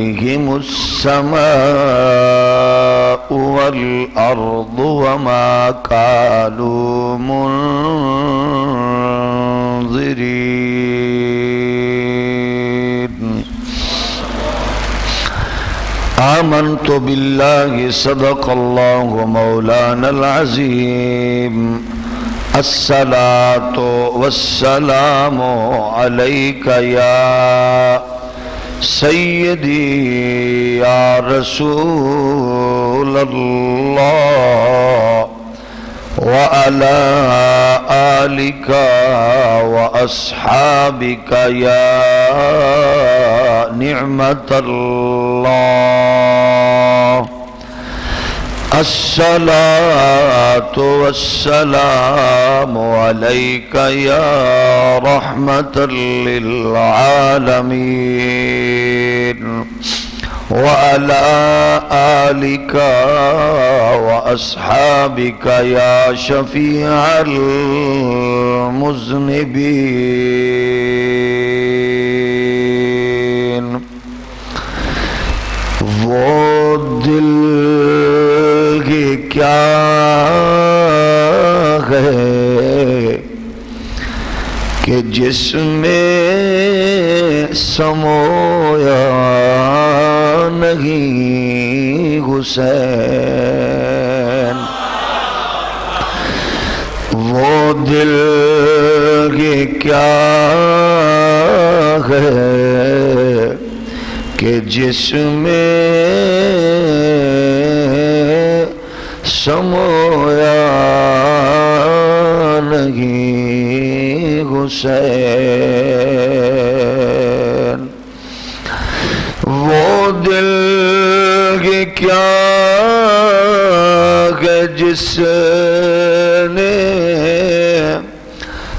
هم السماء والأرض وما كانوا منظرين آمنت بالله صدق الله مولانا العظيم الصلاة والسلام عليك يا سيدي يا رسول الله وعلى آلك وأصحابك يا نعمة الله الصلاة والسلام عليك يا رحمة للعالمين وعلى آلك وأصحابك يا شفيع المذنبين وہ دل کیا ہے کہ جس میں سمویا نہیں حسین وہ دل کیا ہے کہ جس میں سمویا نہیں حسین وہ دل کی کیا ہے جس نے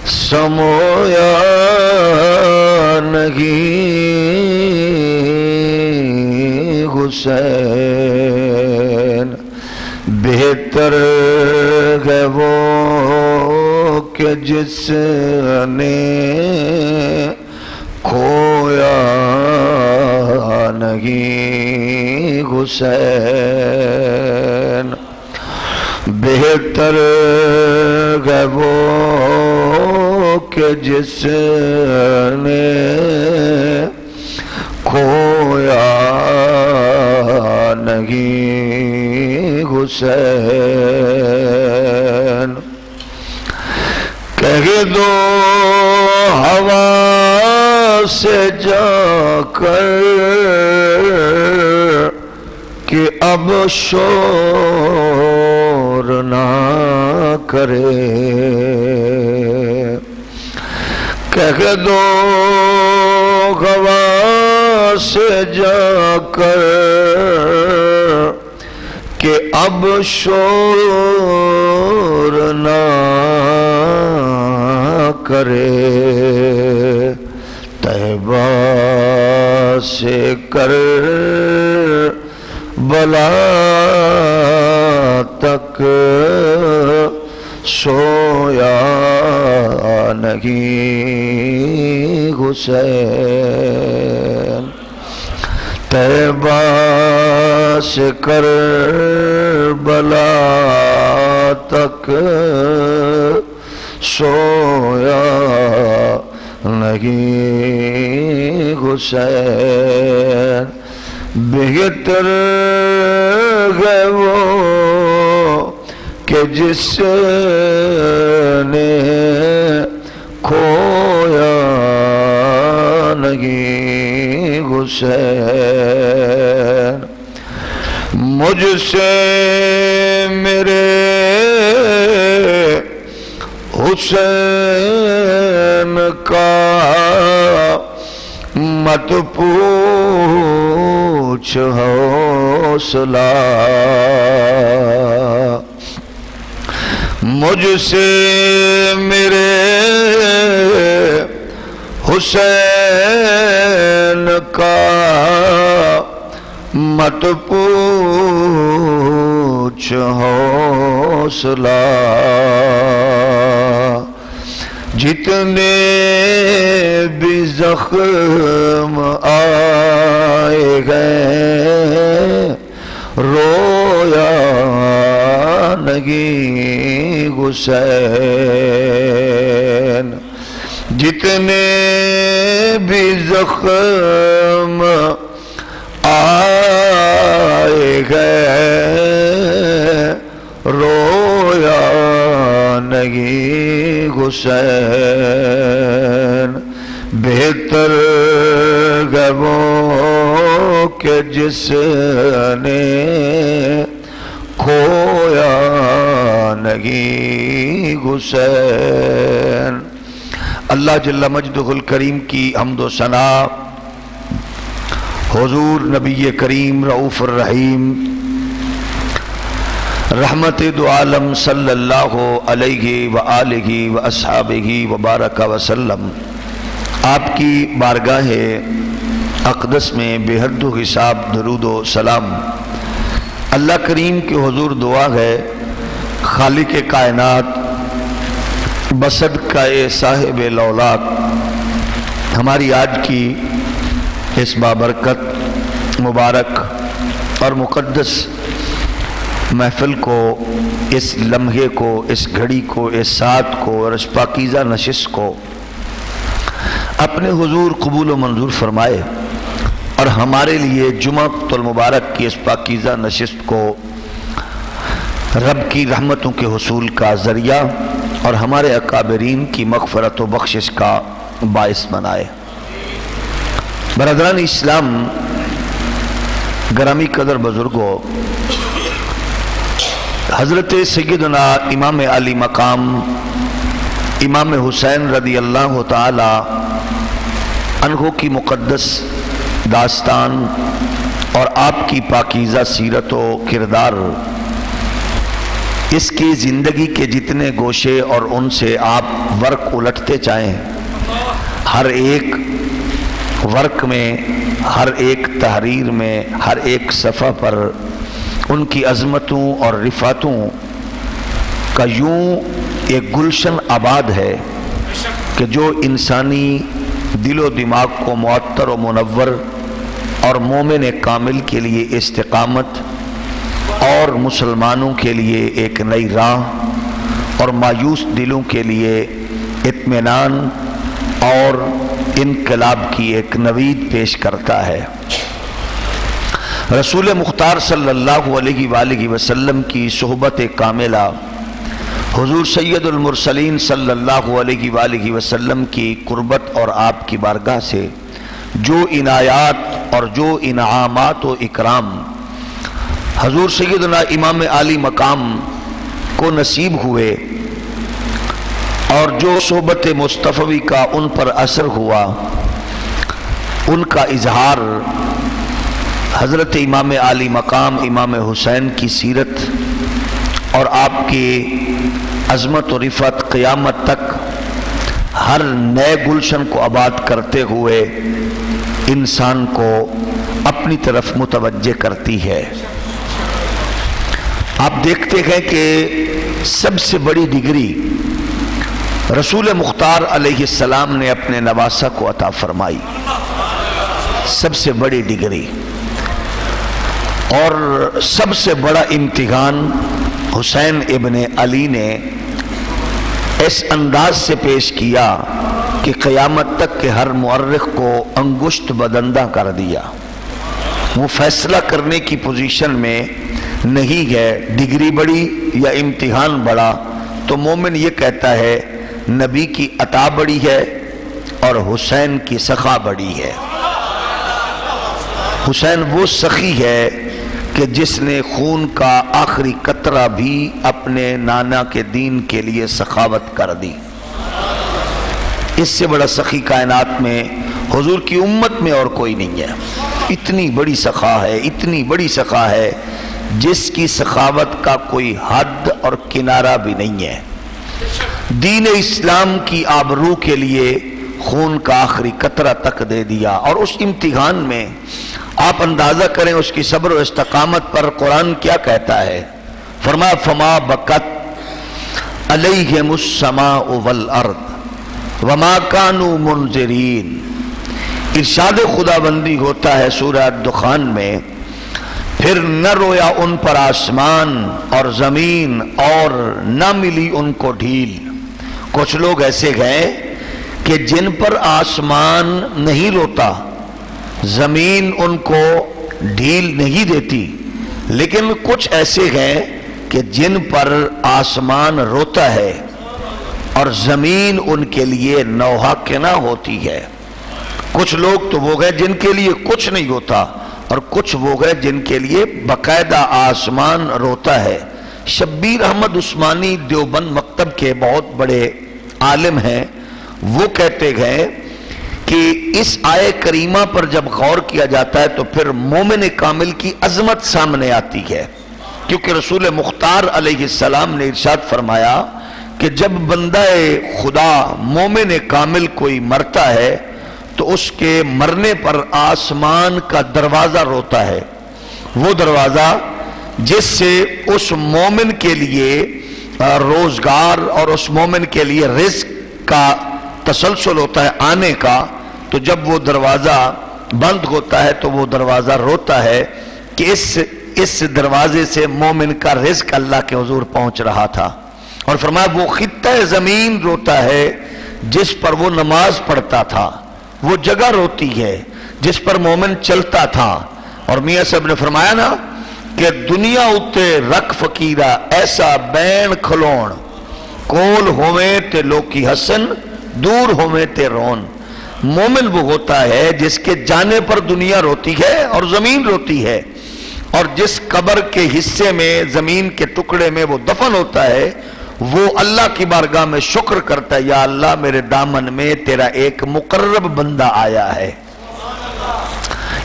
سمویا نہیں حسین بہتر ہے وہ کہ جس نے کھویا نہیں حسین بہتر ہے وہ کہ جس نے کھویا نہیں حسین کہہ دو ہوا سے جا کر کہ اب شور نہ کرے کہہ دو ہوا سے جا کر کہ اب شور نہ کرے طیبہ سے کر بلا تک سویا نہیں حسین طیبہ سے کر بلا تک سویا نہیں حسین بہتر ہے وہ کہ جس نے کھویا نہیں حسین مجھ سے میرے حسین کا مت پوچھ حوصلہ مجھ سے میرے حسین کا مت پوچھ حوصلہ جتنے بھی زخم آئے گئے رویا نہیں حسین، جتنے بھی زخم آئے گئے رویا نہیں حسین، بہتر گبوں کے جس نے کھویا نہیں حسین۔ اللہ جل مجدہ الکریم کی حمد و ثنا حضور نبی کریم رؤوف الرحیم رحمت دو عالم صلی اللہ علیہ وآلہ واصحابہ وبارک وسلم آپ کی بارگاہ اقدس میں بے حد و حساب درود و سلام اللہ کریم کے حضور دعا ہے، خالق کائنات بصدقہ صاحب لولاک ہماری آج کی اس بابرکت مبارک اور مقدس محفل کو، اس لمحے کو، اس گھڑی کو، اس ساعت کو اور اس پاکیزہ نشست کو اپنے حضور قبول و منظور فرمائے، اور ہمارے لیے جمعہ المبارک کی اس پاکیزہ نشست کو رب کی رحمتوں کے حصول کا ذریعہ اور ہمارے اکابرین کی مغفرت و بخشش کا باعث بنائے۔ برادران اسلام، گرامی قدر بزرگوں، حضرت سیدنا امام علی مقام امام حسین رضی اللہ تعالی عنہ کی مقدس داستان اور آپ کی پاکیزہ سیرت و کردار، اس کی زندگی کے جتنے گوشے اور ان سے آپ ورق الٹتے چاہیں، ہر ایک ورق میں، ہر ایک تحریر میں، ہر ایک صفحہ پر ان کی عظمتوں اور رفعتوں کا یوں ایک گلشن آباد ہے کہ جو انسانی دل و دماغ کو معطر و منور اور مومن کامل کے لیے استقامت اور مسلمانوں کے لیے ایک نئی راہ اور مایوس دلوں کے لیے اطمینان اور انقلاب کی ایک نوید پیش کرتا ہے۔ رسول مختار صلی اللہ علیہ وآلہ وسلم کی صحبت کاملہ، حضور سید المرسلین صلی اللہ علیہ وآلہ وسلم کی قربت اور آپ کی بارگاہ سے جو عنایات اور جو انعامات و اکرام حضور سیدنا امام علی مقام کو نصیب ہوئے اور جو صحبت مصطفی کا ان پر اثر ہوا، ان کا اظہار حضرت امام علی مقام امام حسین کی سیرت اور آپ کی عظمت و رفعت قیامت تک ہر نئے گلشن کو آباد کرتے ہوئے انسان کو اپنی طرف متوجہ کرتی ہے۔ آپ دیکھتے ہیں کہ سب سے بڑی ڈگری رسول مختار علیہ السلام نے اپنے نواسہ کو عطا فرمائی، سب سے بڑی ڈگری، اور سب سے بڑا امتحان حسین ابن علی نے اس انداز سے پیش کیا کہ قیامت تک کے ہر مورخ کو انگشت بدندہ کر دیا۔ وہ فیصلہ کرنے کی پوزیشن میں نہیں ہے ڈگری بڑی یا امتحان بڑا، تو مومن یہ کہتا ہے نبی کی عطا بڑی ہے اور حسین کی سخا بڑی ہے۔ حسین وہ سخی ہے کہ جس نے خون کا آخری قطرہ بھی اپنے نانا کے دین کے لیے سخاوت کر دی۔ اس سے بڑا سخی کائنات میں حضور کی امت میں اور کوئی نہیں ہے۔ اتنی بڑی سخا ہے، اتنی بڑی سخا ہے جس کی سخاوت کا کوئی حد اور کنارہ بھی نہیں ہے۔ دین اسلام کی آبرو کے لیے خون کا آخری قطرہ تک دے دیا، اور اس امتحان میں آپ اندازہ کریں اس کی صبر و استقامت پر قرآن کیا کہتا ہے۔ فرمایا فما بکت علیہم السماء والارض وما کانوا منذرین۔ ارشاد خداوندی ہوتا ہے سورہ الدخان میں، پھر نہ رویا ان پر آسمان اور زمین اور نہ ملی ان کو ڈھیل۔ کچھ لوگ ایسے گئے کہ جن پر آسمان نہیں روتا، زمین ان کو ڈھیل نہیں دیتی، لیکن کچھ ایسے ہیں کہ جن پر آسمان روتا ہے اور زمین ان کے لیے نوحہ کناں ہوتی ہے۔ کچھ لوگ تو وہ گئے جن کے لیے کچھ نہیں ہوتا، اور کچھ وہ گئے جن کے لیے باقاعدہ آسمان روتا ہے۔ شبیر احمد عثمانی دیوبند مکتب کے بہت بڑے عالم ہیں، وہ کہتے گئے کہ اس آیے کریمہ پر جب غور کیا جاتا ہے تو پھر مومن کامل کی عظمت سامنے آتی ہے، کیونکہ رسول مختار علیہ السلام نے ارشاد فرمایا کہ جب بندہ خدا مومن کامل کوئی مرتا ہے تو اس کے مرنے پر آسمان کا دروازہ روتا ہے، وہ دروازہ جس سے اس مومن کے لیے روزگار اور اس مومن کے لیے رزق کا تسلسل ہوتا ہے آنے کا، تو جب وہ دروازہ بند ہوتا ہے تو وہ دروازہ روتا ہے کہ اس دروازے سے مومن کا رزق اللہ کے حضور پہنچ رہا تھا۔ اور فرمایا وہ خطہ زمین روتا ہے جس پر وہ نماز پڑھتا تھا، وہ جگہ روتی ہے جس پر مومن چلتا تھا۔ اور میاں صاحب نے فرمایا نا کہ دنیا اتے رکھ فقیرہ ایسا بین کھلون، کول ہوئے تے لوکی حسن دور ہوئے تے رون۔ مومن وہ ہوتا ہے جس کے جانے پر دنیا روتی ہے اور زمین روتی ہے، اور جس قبر کے حصے میں زمین کے ٹکڑے میں وہ دفن ہوتا ہے وہ اللہ کی بارگاہ میں شکر کرتا ہے، یا اللہ میرے دامن میں تیرا ایک مقرب بندہ آیا ہے،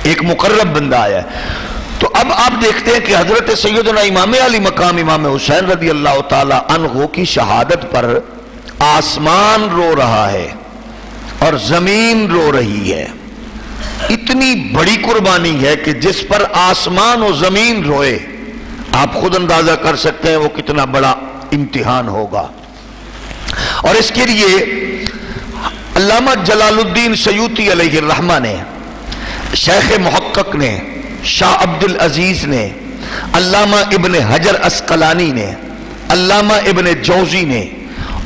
ایک مقرب بندہ آیا ہے۔ تو اب آپ دیکھتے ہیں کہ حضرت سیدنا امام علی مقام امام حسین رضی اللہ تعالی عنہ کی شہادت پر آسمان رو رہا ہے اور زمین رو رہی ہے۔ اتنی بڑی قربانی ہے کہ جس پر آسمان و زمین روئے، آپ خود اندازہ کر سکتے ہیں وہ کتنا بڑا امتحان ہوگا۔ اور اس کے لیے علامہ جلال الدین سیوطی علیہ الرحمہ نے، شیخ محقق نے، شاہ عبد العزیز نے، علامہ ابن حجر عسقلانی نے، علامہ ابن جوزی نے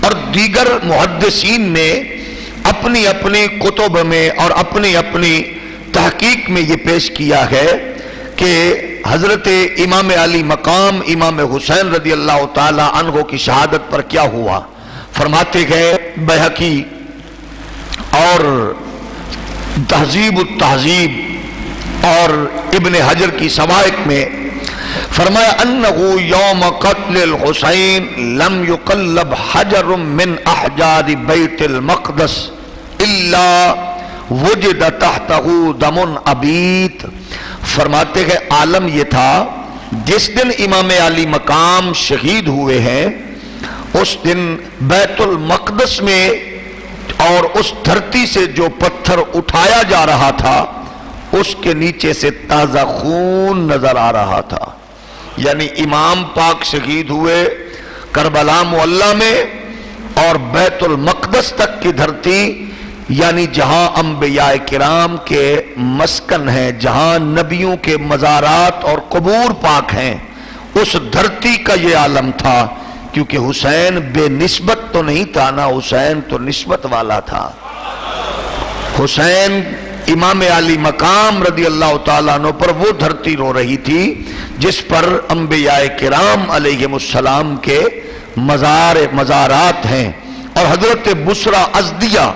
اور دیگر محدثین نے اپنی اپنی کتب میں اور اپنی اپنی تحقیق میں یہ پیش کیا ہے کہ حضرت امام علی مقام امام حسین رضی اللہ تعالی عنہ کی شہادت پر کیا ہوا۔ فرماتے گئے بیہقی اور تہذیب التہذیب اور ابن حجر کی سوائق میں فرمایا انہو یوم قتل الحسین لم یقلب حجر من احجار بیت المقدس الا وجد تحتہ دم ابیت۔ فرماتے ہیں عالم یہ تھا جس دن امام علی مقام شہید ہوئے ہیں، اس دن بیت المقدس میں اور اس دھرتی سے جو پتھر اٹھایا جا رہا تھا اس کے نیچے سے تازہ خون نظر آ رہا تھا۔ یعنی امام پاک شہید ہوئے کربلا معلی میں، اور بیت المقدس تک کی دھرتی یعنی جہاں انبیاء کرام کے مسکن ہیں، جہاں نبیوں کے مزارات اور قبور پاک ہیں، اس دھرتی کا یہ عالم تھا۔ کیونکہ حسین بے نسبت تو نہیں تھا نا، حسین تو نسبت والا تھا۔ حسین امام علی مقام رضی اللہ تعالیٰ عنہ پر وہ دھرتی رو رہی تھی جس پر انبیاء کرام علیہم السلام کے مزارات ہیں۔ اور حضرت بسرا ازدیہ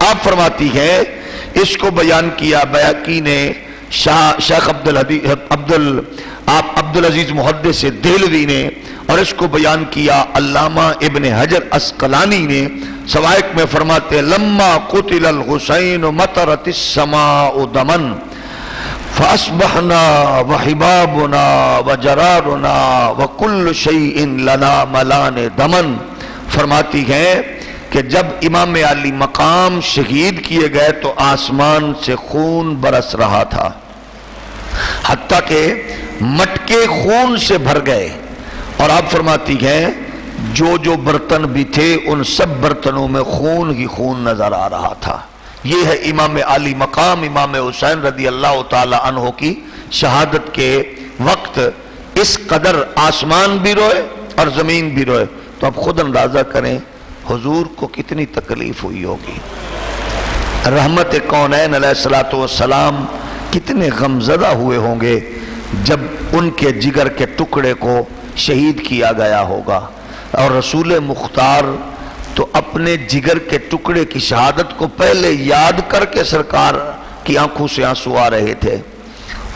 آپ فرماتی ہے، اس کو بیان کیا بیہقی نے، شیخ عبد العزیز محدث دہلوی نے، اور اس کو بیان کیا علامہ ابن حجر عسقلانی نے سوائق میں فرماتے ہیں لما قتل الحسین مطرت السماء دمن فاصبحنا وحبابنا وجرارنا وكل شيء لنا ملان دمن۔ فرماتی ہیں کہ جب امام علی مقام شہید کیے گئے تو آسمان سے خون برس رہا تھا، حتیٰ کہ مٹکے خون سے بھر گئے۔ اور آپ فرماتی ہیں جو برتن بھی تھے ان سب برتنوں میں خون ہی خون نظر آ رہا تھا۔ یہ ہے امام عالی مقام امام حسین رضی اللہ تعالی عنہ کی شہادت کے وقت اس قدر آسمان بھی روئے اور زمین بھی روئے۔ تو اب خود اندازہ کریں حضور کو کتنی تکلیف ہوئی ہوگی۔ رحمت کونین علیہ الصلوۃ والسلام کتنے غمزدہ ہوئے ہوں گے جب ان کے جگر کے ٹکڑے کو شہید کیا گیا ہوگا۔ اور رسول مختار تو اپنے جگر کے ٹکڑے کی شہادت کو پہلے یاد کر کے سرکار کی آنکھوں سے آنسو آ رہے تھے،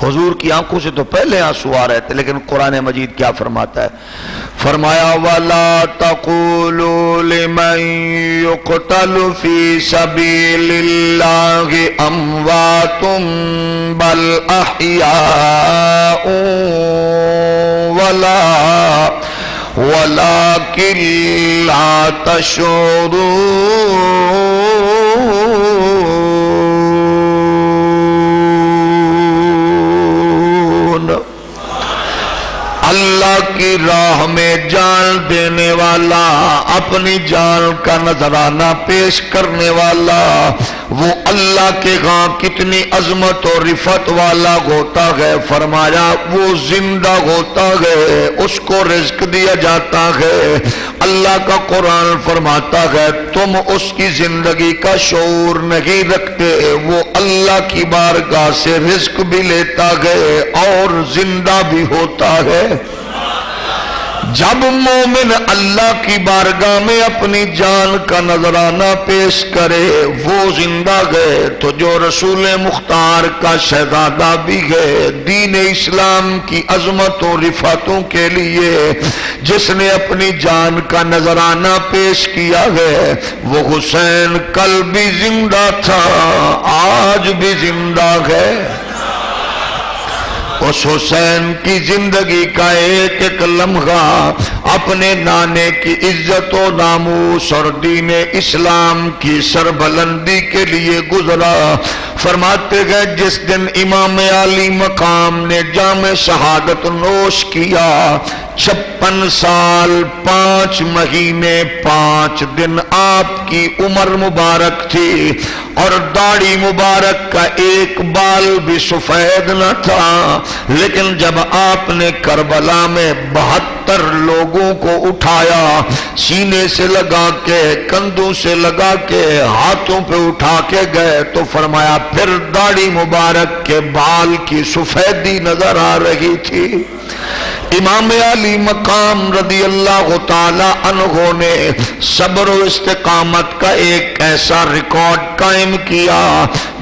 حضور کی آنکھوں سے تو پہلے آنسو آ رہے تھے، لیکن قرآن مجید کیا فرماتا ہے؟ فرمایا وَلَا تَقُولُوا لِمَن يُقْتَلُ فِي سَبِيلِ اللَّهِ أَمْوَاتٌ بَلْ أَحْيَاءٌ وَلَكِنْ لَا تَشْعُرُونَ۔ اللہ کی راہ میں جان دینے والا، اپنی جان کا نذرانہ پیش کرنے والا، وہ اللہ کے ہاں کتنی عظمت اور رفعت والا ہوتا ہے۔ فرمایا وہ زندہ ہوتا ہے، اس کو رزق دیا جاتا ہے۔ اللہ کا قرآن فرماتا ہے تم اس کی زندگی کا شعور نہیں رکھتے، وہ اللہ کی بارگاہ سے رزق بھی لیتا ہے اور زندہ بھی ہوتا ہے۔ جب مومن اللہ کی بارگاہ میں اپنی جان کا نذرانہ پیش کرے وہ زندہ ہے، تو جو رسول مختار کا شہزادہ بھی ہے، دین اسلام کی عظمت و رفعتوں کے لیے جس نے اپنی جان کا نذرانہ پیش کیا ہے، وہ حسین کل بھی زندہ تھا، آج بھی زندہ ہے۔ اس حسین کی زندگی کا ایک ایک لمحہ اپنے نانے کی عزت و ناموس اور دین اسلام کی سربلندی کے لیے گزرا۔ فرماتے گئے جس دن امام عالی مقام نے جام شہادت نوش کیا، 56 سال 5 مہینے 5 دن آپ کی عمر مبارک تھی، اور داڑھی مبارک کا ایک بال بھی سفید نہ تھا، لیکن جب آپ نے کربلا میں 72 لوگوں کو اٹھایا، سینے سے لگا کے، کندھوں سے لگا کے، ہاتھوں پہ اٹھا کے گئے، تو فرمایا پھر داڑھی مبارک کے بال کی سفیدی نظر آ رہی تھی۔ امام علی مقام رضی اللہ تعالی عنہ نے صبر و استقامت کا ایک ایسا ریکارڈ قائم کیا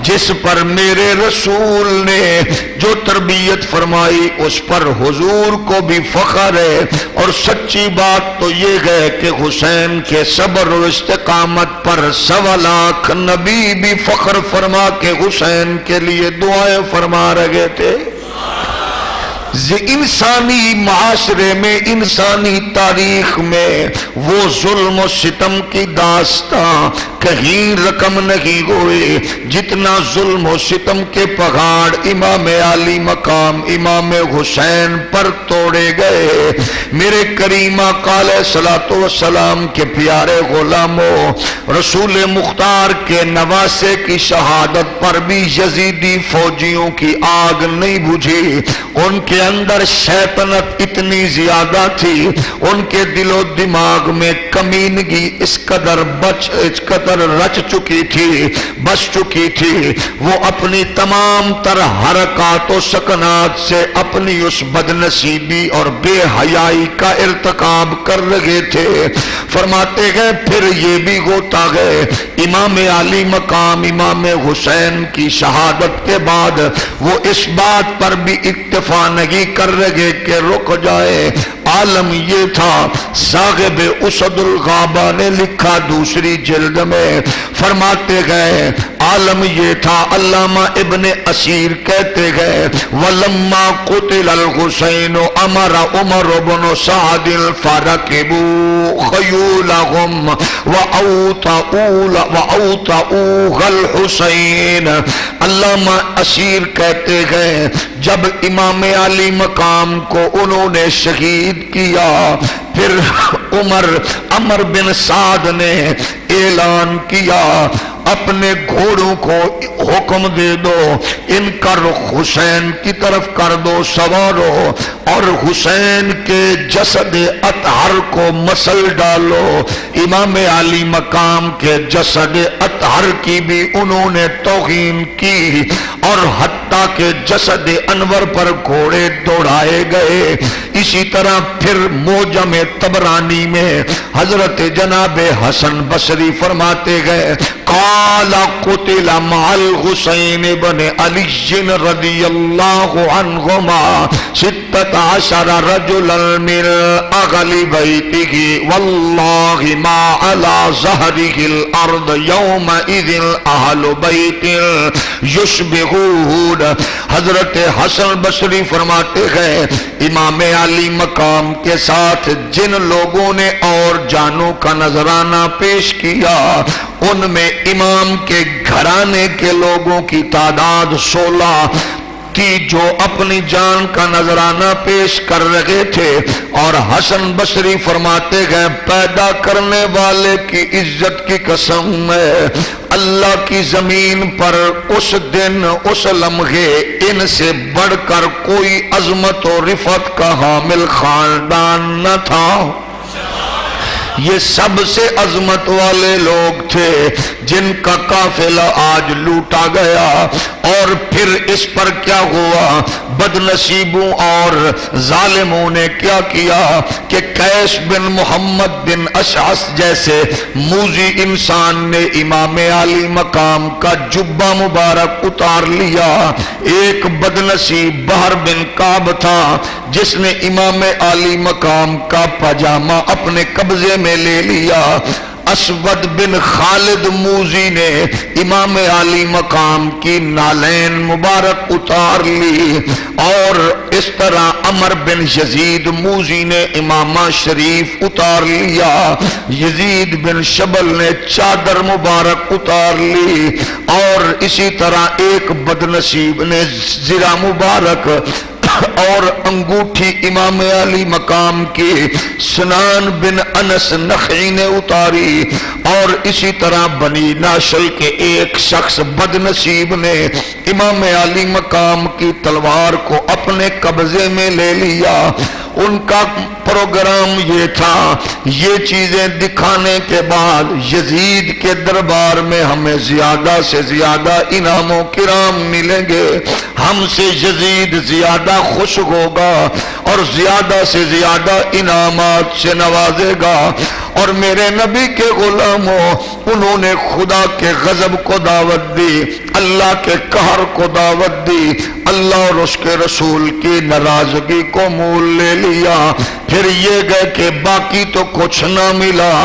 جس پر میرے رسول نے جو تربیت فرمائی اس پر حضور کو بھی فخر ہے، اور سچی بات تو یہ ہے کہ حسین کے صبر و استقامت پر 1.25 لاکھ نبی بھی فخر فرما کے حسین کے لیے دعائیں فرما رہے تھے۔ انسانی معاشرے میں، انسانی تاریخ میں وہ ظلم و ستم کی داستاں کہیں رقم نہیں ہوئے جتنا ظلم و ستم کے پہاڑ امام عالی مقام امام حسین پر توڑے گئے۔ میرے کریم آقا علیہ الصلوۃ والسلام کے پیارے غلاموں، رسول مختار کے نواسے کی شہادت پر بھی یزیدی فوجیوں کی آگ نہیں بجھی۔ ان کے اندر شیطنت اتنی زیادہ تھی، ان کے دل و دماغ میں کمینگی اس قدر رچ چکی تھی، بس چکی تھی، وہ اپنی تمام تر حرکات و سکنات سے اپنی اس بدنصیبی اور بے حیائی کا ارتکاب کر رہے تھے۔ فرماتے ہیں پھر یہ بھی ہوتا ہے امام علی مقام امام حسین کی شہادت کے بعد وہ اس بات پر بھی اکتفا نہیں کر رہے کہ رک جائے۔ عالم یہ تھا، صاحب اسد الغابہ نے لکھا دوسری جلد میں، فرماتے گئے عالم یہ تھا، علامہ ابن اسیر کہتے گئے وَلَمَّا قُتِلَ الْحُسَيْنُ أَمَرَ عُمَرُ بْنُ سَعْدٍ فَرَكِبُوا خَيُولَهُمْ وَأَوْطَئُوهَا الْحُسَيْنَ۔ علامہ اسیر کہتے گئے جب امام علی مقام کو انہوں نے شہید کیا، پھر عمر بن سعد نے اعلان کیا اپنے گھوڑوں کو حکم دے دو ان کا رخ حسین کی طرف کر دو سوارو اور حسین کے جسد اطہر کو مسل ڈالو. امام علی مقام کے جسد اطہر کی بھی انہوں نے توہین کی اور حتیٰ کہ جسد انور پر گھوڑے دوڑائے گئے. اسی طرح پھر موجم طبرانی میں حضرت جناب حسن بصری فرماتے گئے قال قتل مع الحسین بن علی رضی اللہ عنہما 16 رجلا من اہل بیتہ واللہ ما علی ظہرہ الارض یومئذ اہل بیت یشبہون. حضرت حسن بصری فرماتے ہیں امام علی مقام کے ساتھ جن لوگوں نے اور جانوں کا نذرانہ پیش کیا ان میں امام کے گھرانے کے لوگوں کی تعداد 16 کی جو اپنی جان کا نذرانہ پیش کر رہے تھے. اور حسن بصری فرماتے گئے پیدا کرنے والے کی عزت کی قسم ہے اللہ کی زمین پر اس دن اس لمحے ان سے بڑھ کر کوئی عظمت و رفعت کا حامل خاندان نہ تھا. یہ سب سے عظمت والے لوگ تھے جن کا قافلہ آج لوٹا گیا. اور پھر اس پر کیا ہوا بد نصیبوں اور ظالموں نے کیا کیا کہ قیس بن محمد بن اشعث جیسے موذی انسان نے امام علی مقام کا جبہ مبارک اتار لیا. ایک بد نصیب بحر بن کعب تھا جس نے امام علی مقام کا پاجامہ اپنے قبضے میں لے لیا. اسود بن خالد موذی نے امام علی مقام کی نالین مبارک اتار لی. اور اس طرح عمر بن یزید موذی نے امامہ شریف اتار لیا. یزید بن شبل نے چادر مبارک اتار لی. اور اسی طرح ایک بدنصیب نے زرہ مبارک اور انگوٹھی امام علی مقام کی سنان بن انس نخعی نے اتاری. اور اسی طرح بنی ناشل کے ایک شخص بد نصیب نے امام علی مقام کی تلوار کو اپنے قبضے میں لے لیا. ان کا پروگرام یہ تھا یہ چیزیں دکھانے کے بعد یزید کے دربار میں ہمیں زیادہ سے زیادہ انعام و کرام ملیں گے, ہم سے یزید زیادہ خوش ہوگا اور زیادہ سے زیادہ انعامات سے نوازے گا. اور میرے نبی کے غلاموں انہوں نے خدا کے غضب کو دعوت دی, اللہ کے قہر کو دعوت دی, اللہ اور اس کے رسول کی ناراضگی کو مول لے لیا. پھر یہ گئے کہ باقی تو کچھ نہ ملا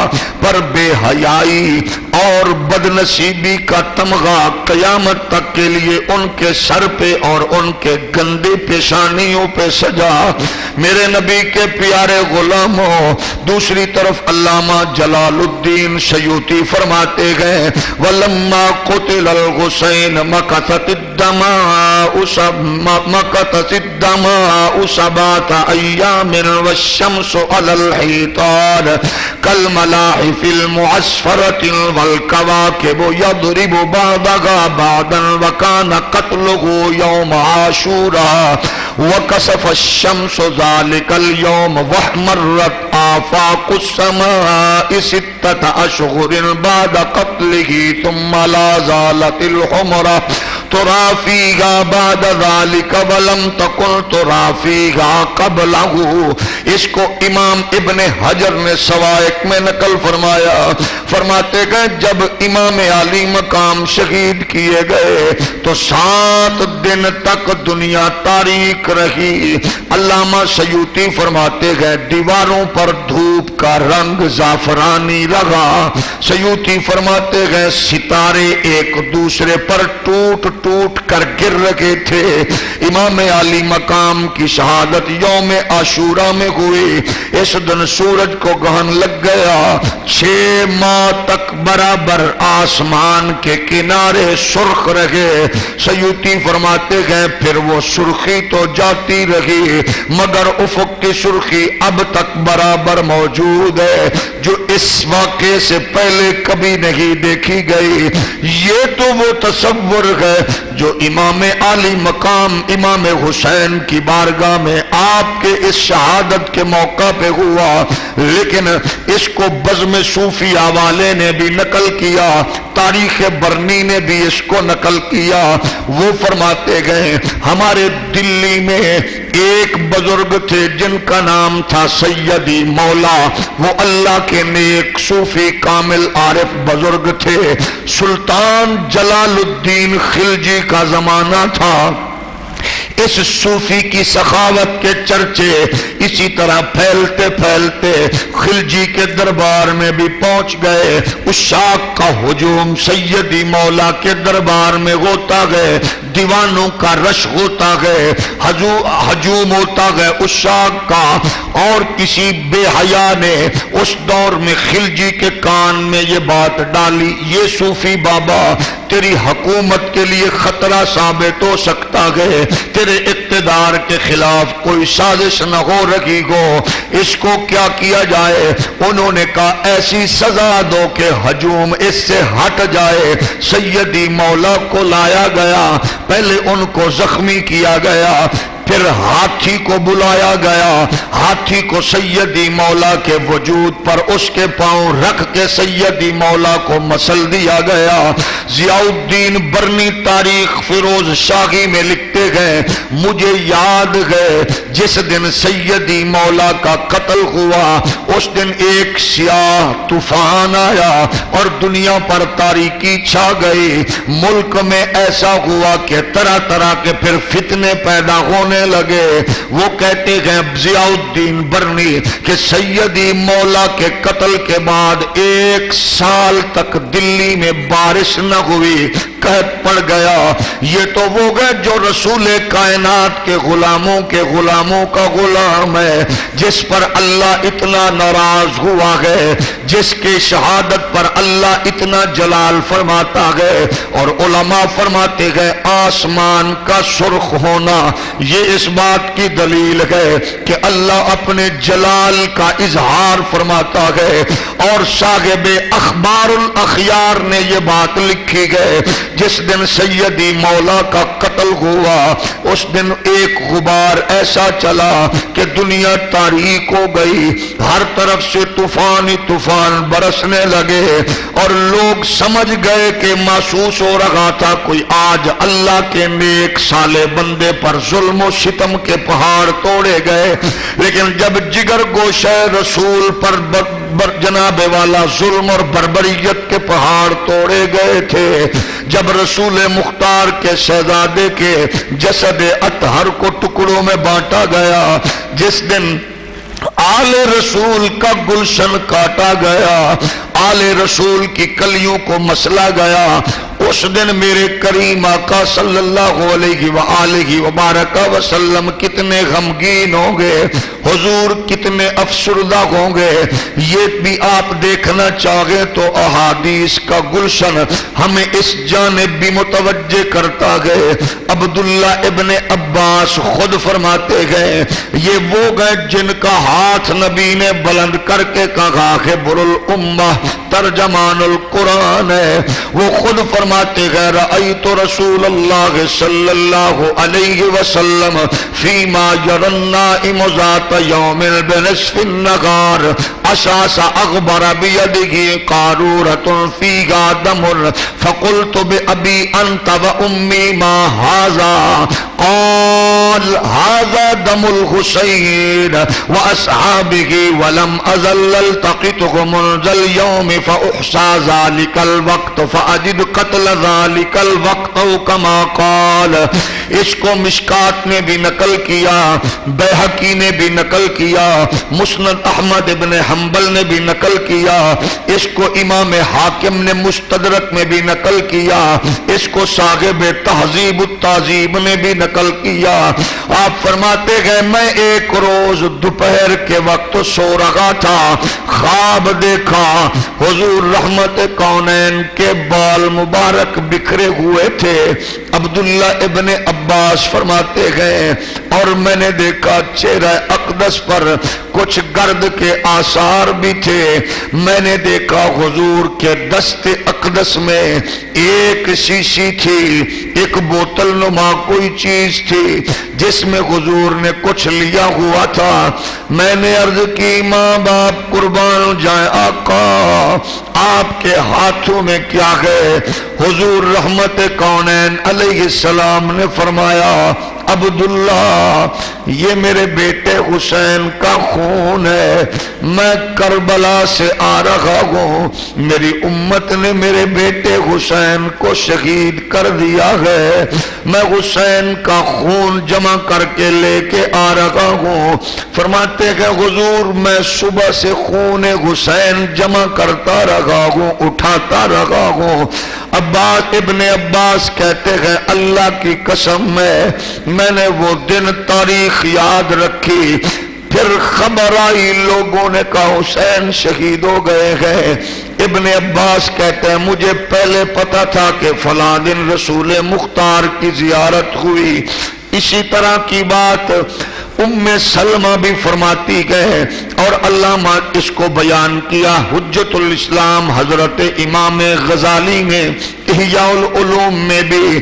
پر بے حیائی اور بدنصیبی کا تمغہ قیامت تک کے لیے ان کے سر پہ اور ان کے گندے پیشانیوں پہ سجا. میرے نبی کے پیارے غلاموں دوسری طرف علامہ جلال الدین سیوطی فرماتے گئے وَلَمَّا قُتِلَ الْحُسَيْنَ مَكَثَتِ الدَّمَاءُ سَبْعَةَ أَيَّامٍ وَالشَّمْسُ عَلَى الْحِيطَانِ كَالْمَلَاحِفِ الْمُعَصْفَرَةِ وَالْكَوَاكِبُ يَضْرِبُ بَعْضَهَا بَعْضًا وَكَانَ قَتْلُهُ يَوْمَ عَاشُورَا وَكَسَفَ الشَّمْسُ ذَلِكَ الْيَوْمَ وَاحْمَرَّتْ آفَاقُ السَّمَاءِ 6 أشهر بعد قتله ثم لا زالت الحمرة ترى فيها بعد ذلك ولم تكن ترى فيها قبله. اس کو امام ابن حجر نے سوائق میں نقل فرمایا, فرماتے گئے جب امام علی مقام شہید کیے گئے تو 7 دن تک دنیا تاریک رہی. علامہ سیوطی فرماتے گئے دیواروں پر دھوپ کا رنگ زعفرانی رہا. سیوطی فرماتے گئے ستارے ایک دوسرے پر ٹوٹ ٹوٹ کر گر رہے تھے. امام علی مقام کی شہادت یوم عاشورہ میں ہوئی. اس دن سورج کو گرہن لگ گیا. 6 ماہ تک برابر آسمان کے کنارے سرخ رہے. سیوطی فرماتے گئے پھر وہ سرخی تو جاتی رہی مگر افق کی سرخی اب تک برابر موجود ہے جو اس واقعے سے پہلے کبھی نہیں دیکھی گئی. یہ تو وہ تصور ہے جو امام عالی مقام امام حسین کی بارگاہ میں آپ کے اس شہادت کے موقع پہ ہوا. لیکن اس کو بزم صوفی والے نے بھی نقل کیا, تاریخ برنی نے بھی اس کو نقل کیا. وہ فرماتے گئے ہمارے دلی میں ایک بزرگ تھے جن کا نام تھا سیدی مولا. وہ اللہ کے نیک صوفی کامل عارف بزرگ تھے. سلطان جلال الدین خلجی کا زمانہ تھا. اس صوفی کی سخاوت کے چرچے اسی طرح پھیلتے پھیلتے خلجی کے دربار میں بھی پہنچ گئے. عشاق کا ہجوم سیدی مولا کے دربار میں ہوتا گئے, دیوانوں کا رش ہوتا گئے, ہجوم ہوتا گئے عشاق کا. اور کسی بے حیا نے اس دور میں خلجی کے کان میں یہ بات ڈالی, یہ صوفی بابا تیری حکومت کے لیے خطرہ ثابت ہو سکتا ہے, تیرے اقتدار کے خلاف کوئی سازش نہ ہو رہی ہو, اس کو کیا کیا جائے؟ انہوں نے کہا ایسی سزا دو کہ ہجوم اس سے ہٹ جائے. سیدی مولا کو لایا گیا, پہلے ان کو زخمی کیا گیا, پھر ہاتھی کو بلایا گیا. ہاتھی کو سیدی مولا کے وجود پر اس کے پاؤں رکھ کے سیدی مولا کو مسل دیا گیا. ضیاء الدین برنی تاریخ فیروز شاہی میں لکھتے گئے مجھے یاد ہے جس دن سیدی مولا کا قتل ہوا اس دن ایک سیاہ طوفان آیا اور دنیا پر تاریکی چھا گئی. ملک میں ایسا ہوا کہ طرح طرح کے پھر فتنے پیدا ہونے لگے. وہ کہتے ہیں ضیاء الدین برنی کہ سیدی مولا کے قتل کے بعد 1 سال تک دلی میں بارش نہ ہوئی, قحط پڑ گیا. یہ تو وہ گئے جو رسول کائنات کے غلاموں کا غلام ہے, جس پر اللہ اتنا ناراض ہوا ہے, جس کے شہادت پر اللہ اتنا جلال فرماتا ہے. اور علماء فرماتے گئے آسمان کا سرخ ہونا یہ اس بات کی دلیل ہے کہ اللہ اپنے جلال کا اظہار فرماتا ہے. اور صاحب اخبار الاخیار نے یہ بات لکھی ہے جس دن سیدی مولا کا قتل ہوا اس دن ایک غبار ایسا چلا کہ دنیا تاریک ہو گئی, ہر طرف سے طوفان ہی طوفان برسنے لگے اور لوگ سمجھ گئے کہ محسوس ہو رہا تھا کوئی آج اللہ کے نیک صالح بندے پر ظلم و ستم کے پہاڑ توڑے گئے. لیکن جب جگر گوشہ رسول پر جناب والا ظلم اور بربریت کے پہاڑ توڑے گئے تھے, جب رسول مختار کے شہزادے کے جسد اطہر کو ٹکڑوں میں بانٹا گیا, جس دن آل رسول کا گلشن کاٹا گیا, آل رسول کی کلیوں کو مسلا گیا, اس دن میرے کریم آقا صلی اللہ علیہ وآلہ وبارک وسلم کتنے غمگین ہوں گے, حضور کتنے افسردہ ہوں گے. یہ بھی آپ دیکھنا چاہیں تو احادیث کا گلشن ہمیں اس جانب بھی متوجہ کرتا ہے. عبداللہ ابن عباس خود فرماتے گئے یہ وہ گئے جن کا ہاتھ نبی نے بلند کر کے کہا کہ بر الامہ ترجمان القرآن ہے. وہ خود فرماتے گئے رأیت رسول اللہ صلی اللہ علیہ وسلم فیما یرنائم ذات یوم بنصف النغار اشاس اغبر بیدہ قارورت فیگا دم فقلت بأبی انت و امی ما هذا قال هذا دم الحسين واصحابه ولم ازل التقطهم ذا اليوم فاحصى ذلك الوقت فاجد قتل ذلك الوقت كما قال. اس کو مشکات نے بھی نقل کیا، بیہقی نے بھی نقل کیا، مسند احمد ابن حنبل نے بھی نقل کیا، اس کو امام حاکم نے مستدرک میں بھی نقل کیا، اس کو صاحب تہذیب التہذیب نے بھی نقل کیا. آپ فرماتے گئے میں ایک روز دوپہر کے وقت سو رہا تھا، خواب دیکھا حضور رحمت کونین کے بال مبارک بکھرے ہوئے تھے. عبداللہ ابن عباس فرماتے گئے اور میں نے دیکھا چہرہ اقدس پر کچھ گرد کے آثار بھی تھے. میں نے دیکھا حضور کے دست اقدس میں ایک شیشی تھی، ایک بوتل نما کوئی چیز تھی جس میں حضور نے کچھ لیا ہوا تھا. میں نے عرض کی ماں باپ قربان جائیں آقا آپ کے ہاتھوں میں کیا ہے؟ حضور رحمت کونین علیہ السلام نے فرمایا عبداللہ یہ میرے بیٹے حسین کا خون ہے، میں کربلا سے آ رہا ہوں، میری امت نے میرے بیٹے حسین کو شہید کر دیا ہے، میں حسین کا خون جمع کر کے لے کے آ رہا ہوں. فرماتے ہیں حضور میں صبح سے خون حسین جمع کرتا رہا ہوں، اٹھاتا رہا ہوں. عباس ابن عباس کہتے ہیں اللہ کی قسم میں نے وہ دن تاریخ یاد رکھی، پھر خبر آئی لوگوں نے کہا حسین شہید ہو گئے ہیں. ابن عباس کہتے ہیں مجھے پہلے پتا تھا کہ فلاں دن رسول مختار کی زیارت ہوئی. اسی طرح کی بات ام سلمہ بھی فرماتی گئے اور علامہ اس کو بیان کیا حجت الاسلام حضرت امام غزالی نے احیاء العلوم میں بھی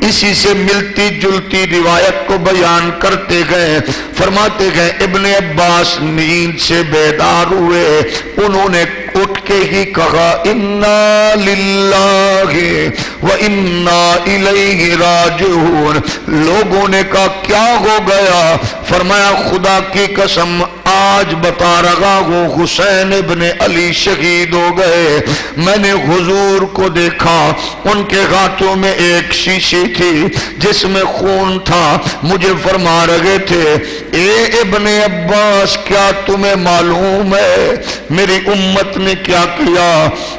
اسی سے ملتی جلتی روایت کو بیان کرتے گئے. فرماتے گئے ابن عباس نیند سے بیدار ہوئے، انہوں نے اٹھ کے ہی کہا انا للہ و انا الیہ راجعون. لوگوں نے کہا کیا ہو گیا؟ فرمایا خدا کی قسم آج بتا رہا ہوں حسین ابن علی شہید ہو گئے. میں نے حضور کو دیکھا، ان کے ہاتھوں میں ایک شیشی تھی جس میں خون تھا، مجھے فرما رہے تھے اے ابن عباس کیا تمہیں معلوم ہے میری امت نے کیا کیا؟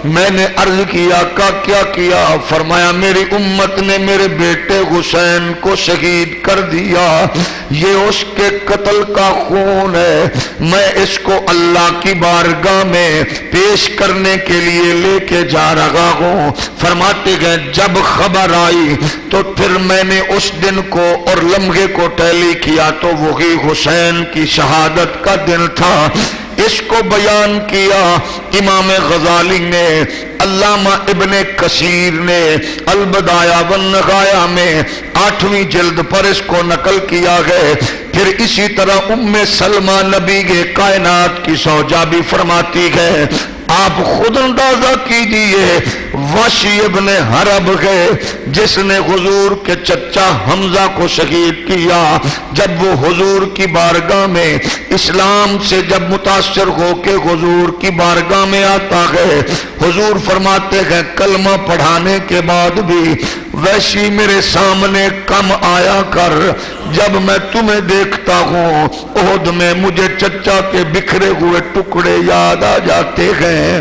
میں نے عرض کیا کیا کیا؟ فرمایا میری امت نے میرے بیٹے حسین کو شہید کر دیا، یہ اس کے قتل کا خون ہے، میں اس کو اللہ کی بارگاہ میں پیش کرنے کے لیے لے کے جا رہا ہوں. فرماتے گئے جب خبر آئی تو پھر میں نے اس دن کو اور لمحے کو ٹیلی کیا تو وہی حسین کی شہادت کا دن تھا. اس کو بیان کیا امام غزالی نے، علامہ ابن کثیر نے البدایہ والنہایہ میں 8ویں جلد پر اس کو نقل کیا ہے. پھر اسی طرح ام سلمہ نبی کے کائنات کی زوجہ بھی فرماتی ہے آپ خود اندازہ کیجئے وحشی ابن حرب ہے جس نے حضور کے چچا حمزہ کو شہید کیا. جب وہ حضور کی بارگاہ میں اسلام سے جب متاثر ہو کے حضور کی بارگاہ میں آتا ہے، حضور فرماتے ہیں کلمہ پڑھانے کے بعد بھی وحشی میرے سامنے کم آیا کر، جب میں تمہیں دیکھتا ہوں احد میں مجھے چچا کے بکھرے ہوئے ٹکڑے یاد آ جاتے ہیں،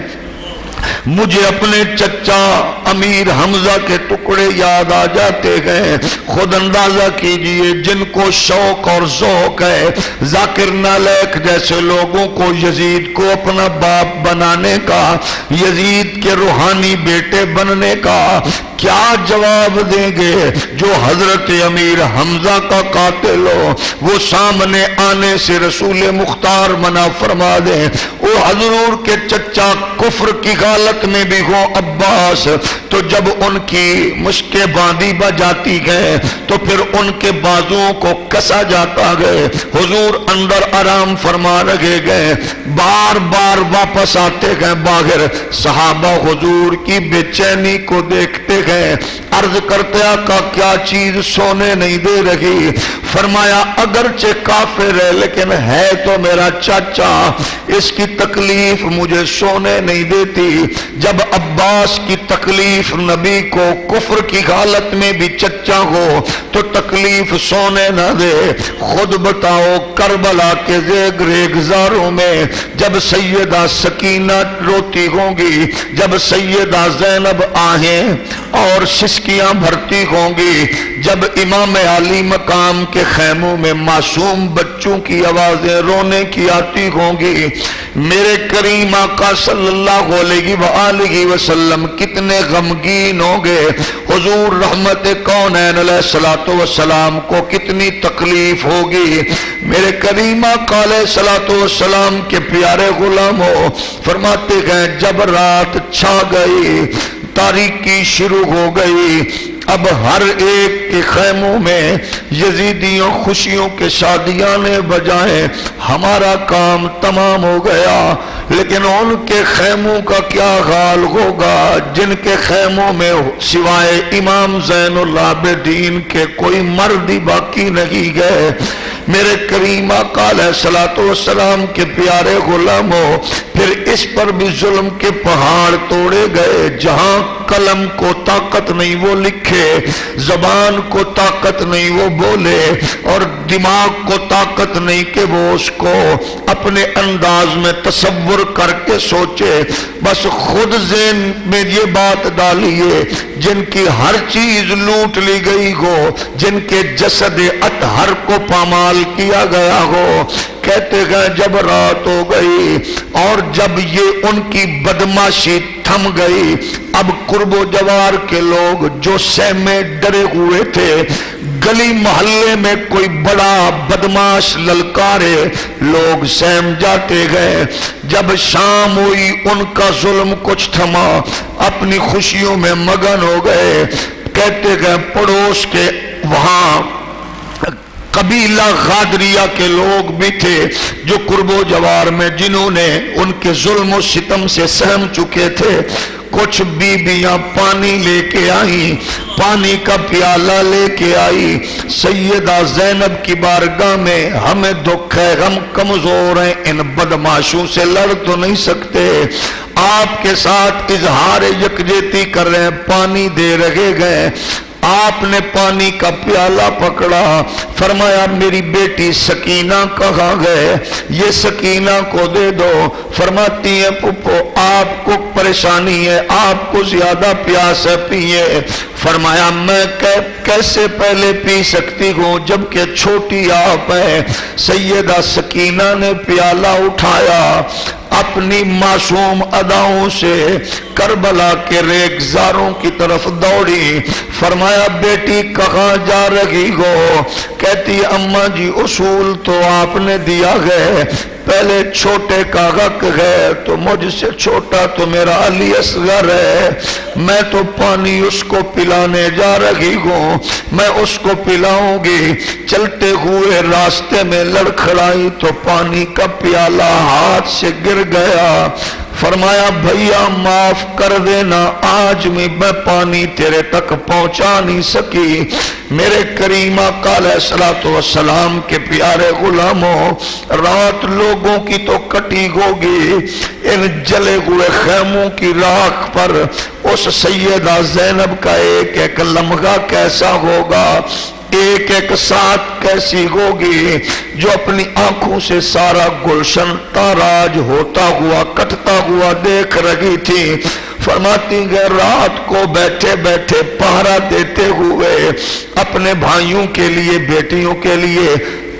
مجھے اپنے چچا امیر حمزہ کے ٹکڑے یاد آ جاتے ہیں. خود اندازہ کیجئے جن کو شوق اور ذوق ہے ذاکر نالیک جیسے لوگوں کو یزید کو اپنا باپ بنانے کا، یزید کے روحانی بیٹے بننے کا، کیا جواب دیں گے؟ جو حضرت امیر حمزہ کا قاتل ہو وہ سامنے آنے سے رسول مختار منع فرما دیں، وہ حضور کے چچا کفر کی حالت میں بھی ہو عباس، تو جب ان کی مشکیں باندھی بجاتی گئے تو پھر ان کے بازوؤں کو کسا جاتا گئے، حضور اندر آرام فرما رہے گئے، بار بار واپس آتے گئے باہر. صحابہ حضور کی بے چینی کو دیکھتے فرماتے گئے عرض کرتے آقا کیا چیز سونے نہیں دے رہی؟ فرمایا اگرچہ کافر ہے لیکن ہے تو میرا چاچا، اس کی تکلیف مجھے سونے نہیں دیتی۔ جب عباس کی تکلیف نبی کو کفر کی حالت میں بھی چچا ہو تو تکلیف سونے نہ دے، خود بتاؤ کربلا کے ریگزاروں میں جب سیدہ سکینہ روتی ہوں گی، جب سیدہ زینب آہیں اور ششکیاں بھرتی ہوں گی، جب امام علی مقام کے خیموں میں معصوم بچوں کی آوازیں رونے کی آتی ہوں گی، میرے کریم آقا صلی اللہ علیہ وآلہ وسلم کتنے غمگین ہوں گے، حضور رحمت کونین علیہ الصلوۃ والسلام کو کتنی تکلیف ہوگی۔ میرے کریم آقا علیہ الصلوۃ والسلام کے پیارے غلاموں فرماتے ہیں جب رات چھا گئی، تاریکی شروع ہو گئی، اب ہر ایک کے خیموں میں یزیدیوں خوشیوں کے شادیانے بجائیں، ہمارا کام تمام ہو گیا، لیکن ان کے خیموں کا کیا حال ہوگا جن کے خیموں میں سوائے امام زین العابدین کے کوئی مرد ہی باقی نہیں گئے۔ میرے کریم آقا علیہ الصلوۃ والسلام کے پیارے غلاموں پھر اس پر بھی ظلم کے پہاڑ توڑے گئے، جہاں قلم کو طاقت نہیں وہ لکھے، زبان کو طاقت نہیں وہ بولے، اور دماغ کو طاقت نہیں کہ وہ اس کو اپنے انداز میں تصور کر کے سوچے، بس خود ذہن میں یہ بات ڈالیے جن کی ہر چیز لوٹ لی گئی ہو، جن کے جسد اطہر کو پامال کیا گیا ہو، کہتے گئے جب رات ہو گئی اور جب یہ ان کی بدماشی تھم گئی، اب قرب و جوار کے لوگ جو سہمے ڈرے ہوئے تھے، گلی محلے میں کوئی بڑا بدماش للکارے، لوگ سہم جاتے گئے۔ جب شام ہوئی ان کا ظلم کچھ تھما، اپنی خوشیوں میں مگن ہو گئے، کہتے گئے پڑوس کے وہاں قبیلہ غادریہ کے لوگ بھی تھے جو قرب و جوار میں جنہوں نے ان کے ظلم و ستم سے سہم چکے تھے، کچھ بیویاں پانی لے کے آئیں، پانی کا پیالہ لے کے آئی، سیدہ زینب کی بارگاہ میں ہمیں دکھ ہے، ہم کمزور ہیں، ان بدماشوں سے لڑ تو نہیں سکتے، آپ کے ساتھ اظہار یکجہتی کر رہے ہیں، پانی دے رہے گئے۔ آپ نے پانی کا پیالہ پکڑا، فرمایا میری بیٹی سکینہ کہاں گئے؟ یہ سکینہ کو دے دو۔ فرماتی ہیں پھپھو آپ کو پریشانی ہے، آپ کو زیادہ پیاس ہے، پیئے۔ فرمایا میں کیسے پہلے پی سکتی ہوں جبکہ چھوٹی آپ ہے۔ سیدہ سکینہ نے پیالہ اٹھایا، اپنی معصوم اداؤں سے کربلا کے ریگزاروں کی طرف دوڑی۔ فرمایا بیٹی کہاں جا رہی ہو؟ کہتی اماں جی اصول تو آپ نے دیا ہے، پہلے چھوٹے کا حق ہے، تو مجھ سے چھوٹا تو میرا علی اصغر ہے، میں تو پانی اس کو پلانے جا رہی ہوں، میں اس کو پلاؤں گی۔ چلتے ہوئے راستے میں لڑکھڑائی تو پانی کا پیالہ ہاتھ سے گر گیا۔ فرمایا بھیا معاف کر دینا، آج میں پانی تیرے تک پہنچا نہیں سکی۔ میرے کریم آقا علیہ الصلوۃ والسلام کے پیارے غلاموں، رات لوگوں کی تو کٹی ہوگی، ان جلے ہوئے خیموں کی راکھ پر اس سیدہ زینب کا ایک ایک لمحہ کیسا ہوگا، ایک ایک ساتھ کیسی ہوگی، جو اپنی آنکھوں سے سارا گلشن تاراج ہوتا ہوا کٹتا ہوا دیکھ رہی تھی۔ فرماتی ہیں رات کو بیٹھے بیٹھے پہرا دیتے ہوئے اپنے بھائیوں کے لیے بیٹیوں کے لیے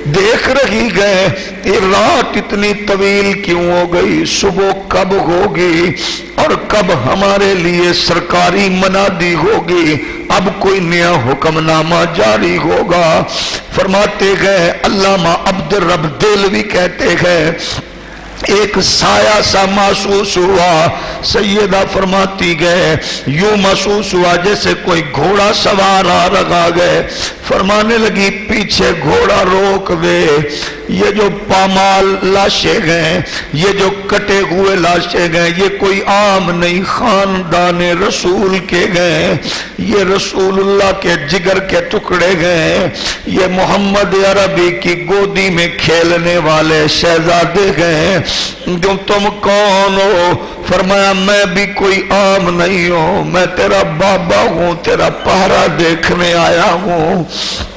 دیکھ رہی گئے، یہ رات اتنی طویل کیوں ہو گئی، صبح کب ہوگی اور کب ہمارے لیے سرکاری منادی ہوگی، اب کوئی نیا حکم نامہ جاری ہوگا۔ فرماتے گئے علامہ عبد الرب دہلوی کہتے ہیں ایک سایہ سا محسوس ہوا، سیدہ فرماتی گئے یوں محسوس ہوا جیسے کوئی گھوڑا سوار آ رہا گئے۔ فرمانے لگی پیچھے گھوڑا روک دے، یہ جو پامال لاشیں گئے، یہ جو کٹے ہوئے لاشیں گئے، یہ کوئی عام نہیں، خاندان رسول کے گئے، یہ رسول اللہ کے جگر کے ٹکڑے گئے، یہ محمد عربی کی گودی میں کھیلنے والے شہزادے گئے۔ جو تم کون ہو؟ فرمایا میں بھی کوئی عام نہیں ہوں، میں تیرا بابا ہوں، تیرا پہرا دیکھنے آیا ہوں۔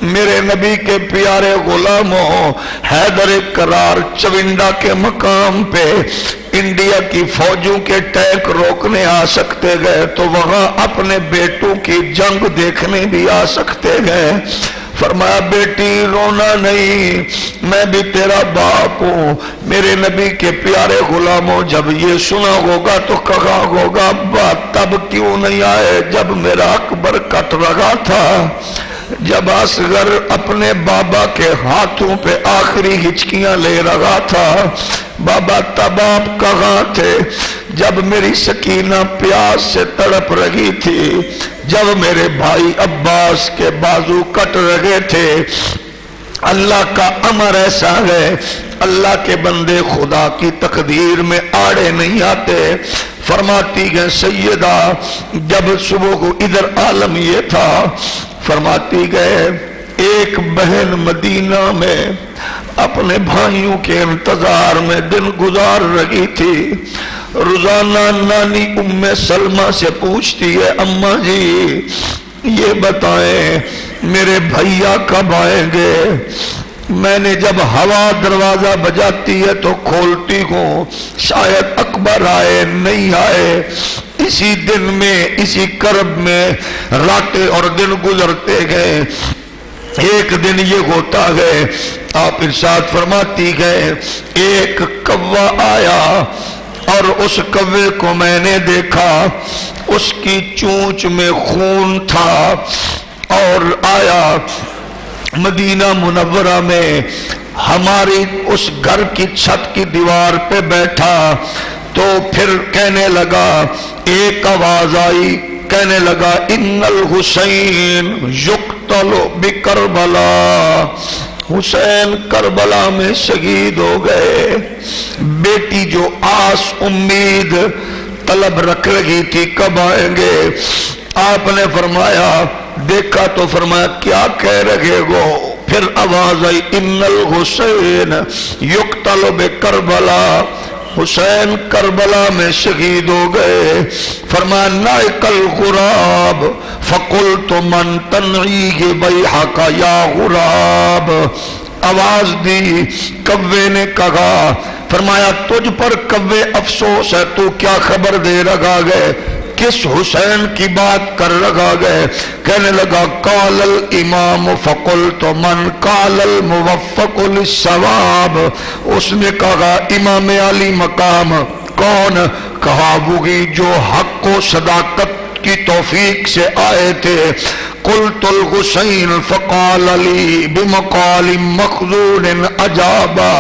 میرے نبی کے پیارے غلاموں، حیدر کرار چونڈا کے مقام پہ انڈیا کی فوجوں کے ٹینک روکنے آ سکتے گئے تو وہاں اپنے بیٹوں کی جنگ دیکھنے بھی آ سکتے گئے۔ فرمایا بیٹی رونا نہیں، میں بھی تیرا باپ ہوں۔ میرے نبی کے پیارے غلاموں، جب یہ سنا ہوگا تو کہا ہوگا ابا تب کیوں نہیں آئے جب میرا اکبر کٹ رہا تھا، جب اصغر اپنے بابا کے ہاتھوں پہ آخری ہچکیاں لے رہا تھا، بابا تب آپ کہاں تھے؟ جب میری سکینہ پیاس سے تڑپ رہی تھی، جب میرے بھائی عباس کے بازو کٹ رہے تھے۔ اللہ کا امر ایسا ہے، اللہ کے بندے خدا کی تقدیر میں آڑے نہیں آتے۔ فرماتی گئے سیدہ جب صبح کو ادھر عالم یہ تھا، فرماتی گئے ایک بہن مدینہ میں اپنے بھائیوں کے انتظار میں دن گزار رہی تھی۔ روزانہ نانی ام سلمہ سے پوچھتی ہے اماں جی یہ بتائیں میرے بھیا کب آئیں گے؟ میں نے جب ہوا دروازہ بجاتی ہے تو کھولتی ہوں، شاید اکبر آئے نہیں آئے۔ اسی دن میں اسی کرب میں راتیں اور دن گزرتے گئے۔ ایک دن یہ ہوتا ہے، آپ ارشاد فرماتی گئے ایک کوا آیا اور اس کوے کو میں نے دیکھا، اس کی چونچ میں خون تھا، اور آیا مدینہ منورہ میں ہماری اس گھر کی چھت کی دیوار پہ بیٹھا، تو پھر کہنے لگا، ایک آواز آئی کہنے لگا ان الحسین یقتل بکربلا، حسین کربلا میں شہید ہو گئے۔ بیٹی جو آس امید طلب رکھ رہی تھی کب آئیں گے، آپ نے فرمایا دیکھا تو فرمایا کیا کہہ رہے ہو؟ پھر آواز آئی ان الحسین یقتل بکربلا، حسین کربلا میں شہید ہو گئے۔ فرمایا نائک الغراب فقلت من تنعیہ بیحک یا غراب، آواز دی کوے نے کہا، فرمایا تجھ پر کوے افسوس ہے، تو کیا خبر دے رہا گئے، کس حسین کی بات کر رہا گئے؟ کہنے لگا قال الامام فقلت من قال الموفق للصواب، اس نے کہا امام علی مقام کون؟ کہا وہی جو حق و صداقت کی توفیق سے آئے تھے۔ قلت الحسین فقال علی بمقال مخزون عجابا،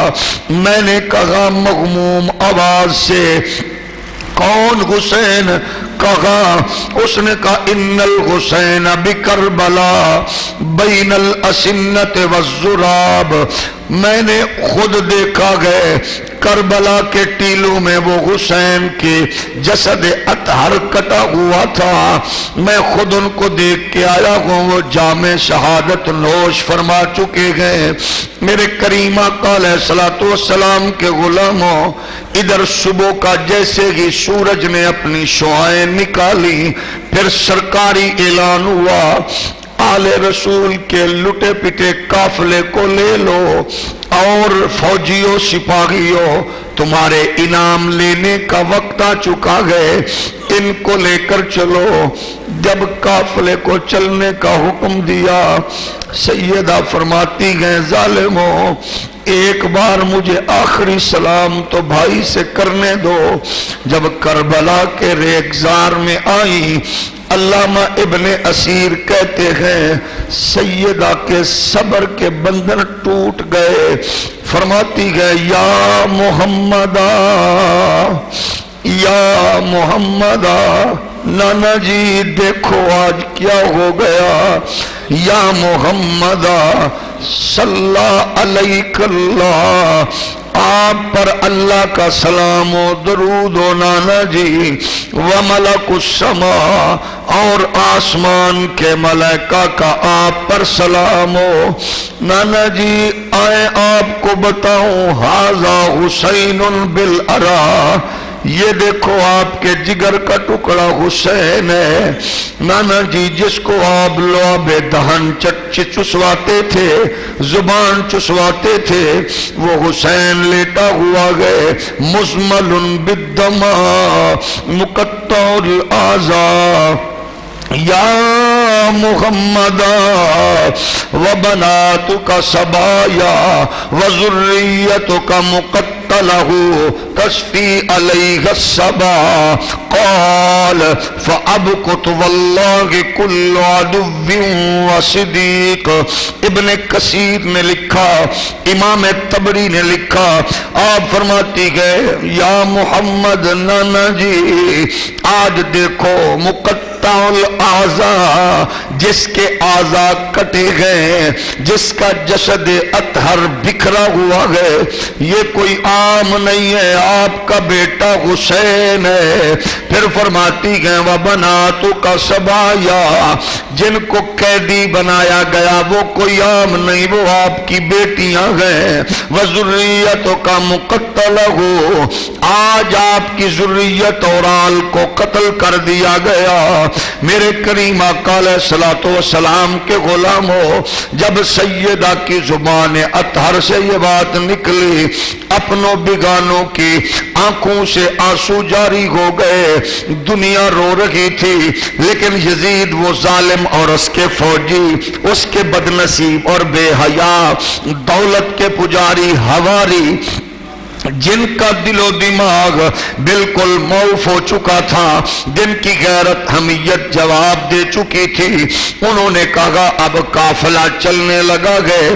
میں نے کہا مغموم آواز سے کون حسین؟ کہا اس نے کہا ان الحسین بکربلا بین الاسنت والزراب، میں نے خود دیکھا گئے کربلا کے ٹیلوں میں وہ حسین کی جسد اطہر کٹا ہوا تھا، میں خود ان کو دیکھ کے آیا ہوں، وہ جام شہادت نوش فرما چکے گئے۔ میرے کریم آقا علیہ الصلوۃ والسلام کے غلاموں، ادھر صبح کا جیسے ہی سورج نے اپنی شعائیں نکالی، پھر سرکاری اعلان ہوا آل رسول کے لٹے پٹے قافلے کو لے لو، اور فوجیوں سپاہیوں تمہارے انعام لینے کا وقت آ چکا ہے، ان کو لے کر چلو۔ جب قافلے کو چلنے کا حکم دیا، سیدہ فرماتی گئے ظالموں ایک بار مجھے آخری سلام تو بھائی سے کرنے دو۔ جب کربلا کے ریگزار میں آئی، علامہ ابن اسیر کہتے ہیں سیدہ کے صبر کے بندھن ٹوٹ گئے، فرماتی گئے یا محمدہ یا محمدہ، نانا جی دیکھو آج کیا ہو گیا، یا محمد صلی علیک اللہ، آپ پر اللہ کا سلام و درود و نانا جی، وملک السماء، اور آسمان کے ملائکہ کا آپ پر سلام ہو۔ نانا جی آئے آپ کو بتاؤں، ھذا حسین بالعراء، یہ دیکھو آپ کے جگر کا ٹکڑا حسین ہے۔ نانا جی جس کو آپ لعاب دہن چسواتے تھے، زبان چسواتے تھے، وہ حسین لیٹا ہوا گئے، مزمل بالدماء مقطع الاعضاء، یا محمد وبناتک سبایا وذریتک مقتلہ تشفی علیہ الصبا، قال فابکت واللہ کل عدو وصدیق۔ ابن کثیر نے لکھا، امام طبری نے لکھا، آپ فرماتی گئے یا محمد نانا جی آج دیکھو مقطع الاعضاء، جس کے اعضاء کٹے گئے، جس کا جسد اطہر بکھرا ہوا ہے، یہ کوئی عام نہیں ہے، آپ کا بیٹا حسین ہے۔ پھر فرماتی گئے وبناتک سبایا، جن کو قیدی بنایا گیا وہ کوئی عام نہیں، وہ آپ کی بیٹیاں ہیں، وذریتک مقتلہ، آج آپ کی ذریت اور آل کو قتل کر دیا گیا۔ میرے کریم آقا علیہ الصلوۃ والسلام کے غلاموں، جب سیدہ کی زبان اطہر سے یہ بات نکلی، اپنوں بگانوں کی آنکھوں سے آنسو جاری ہو گئے، دنیا رو رہی تھی، لیکن یزید وہ ظالم اور اس کے فوجی، اس کے بدنصیب اور بے حیا، دولت کے پجاری ہواری، جن کا دل و دماغ بالکل موف ہو چکا تھا، جن کی غیرت حمیت جواب دے چکی تھی، انہوں نے کہا اب قافلہ چلنے لگا گئے،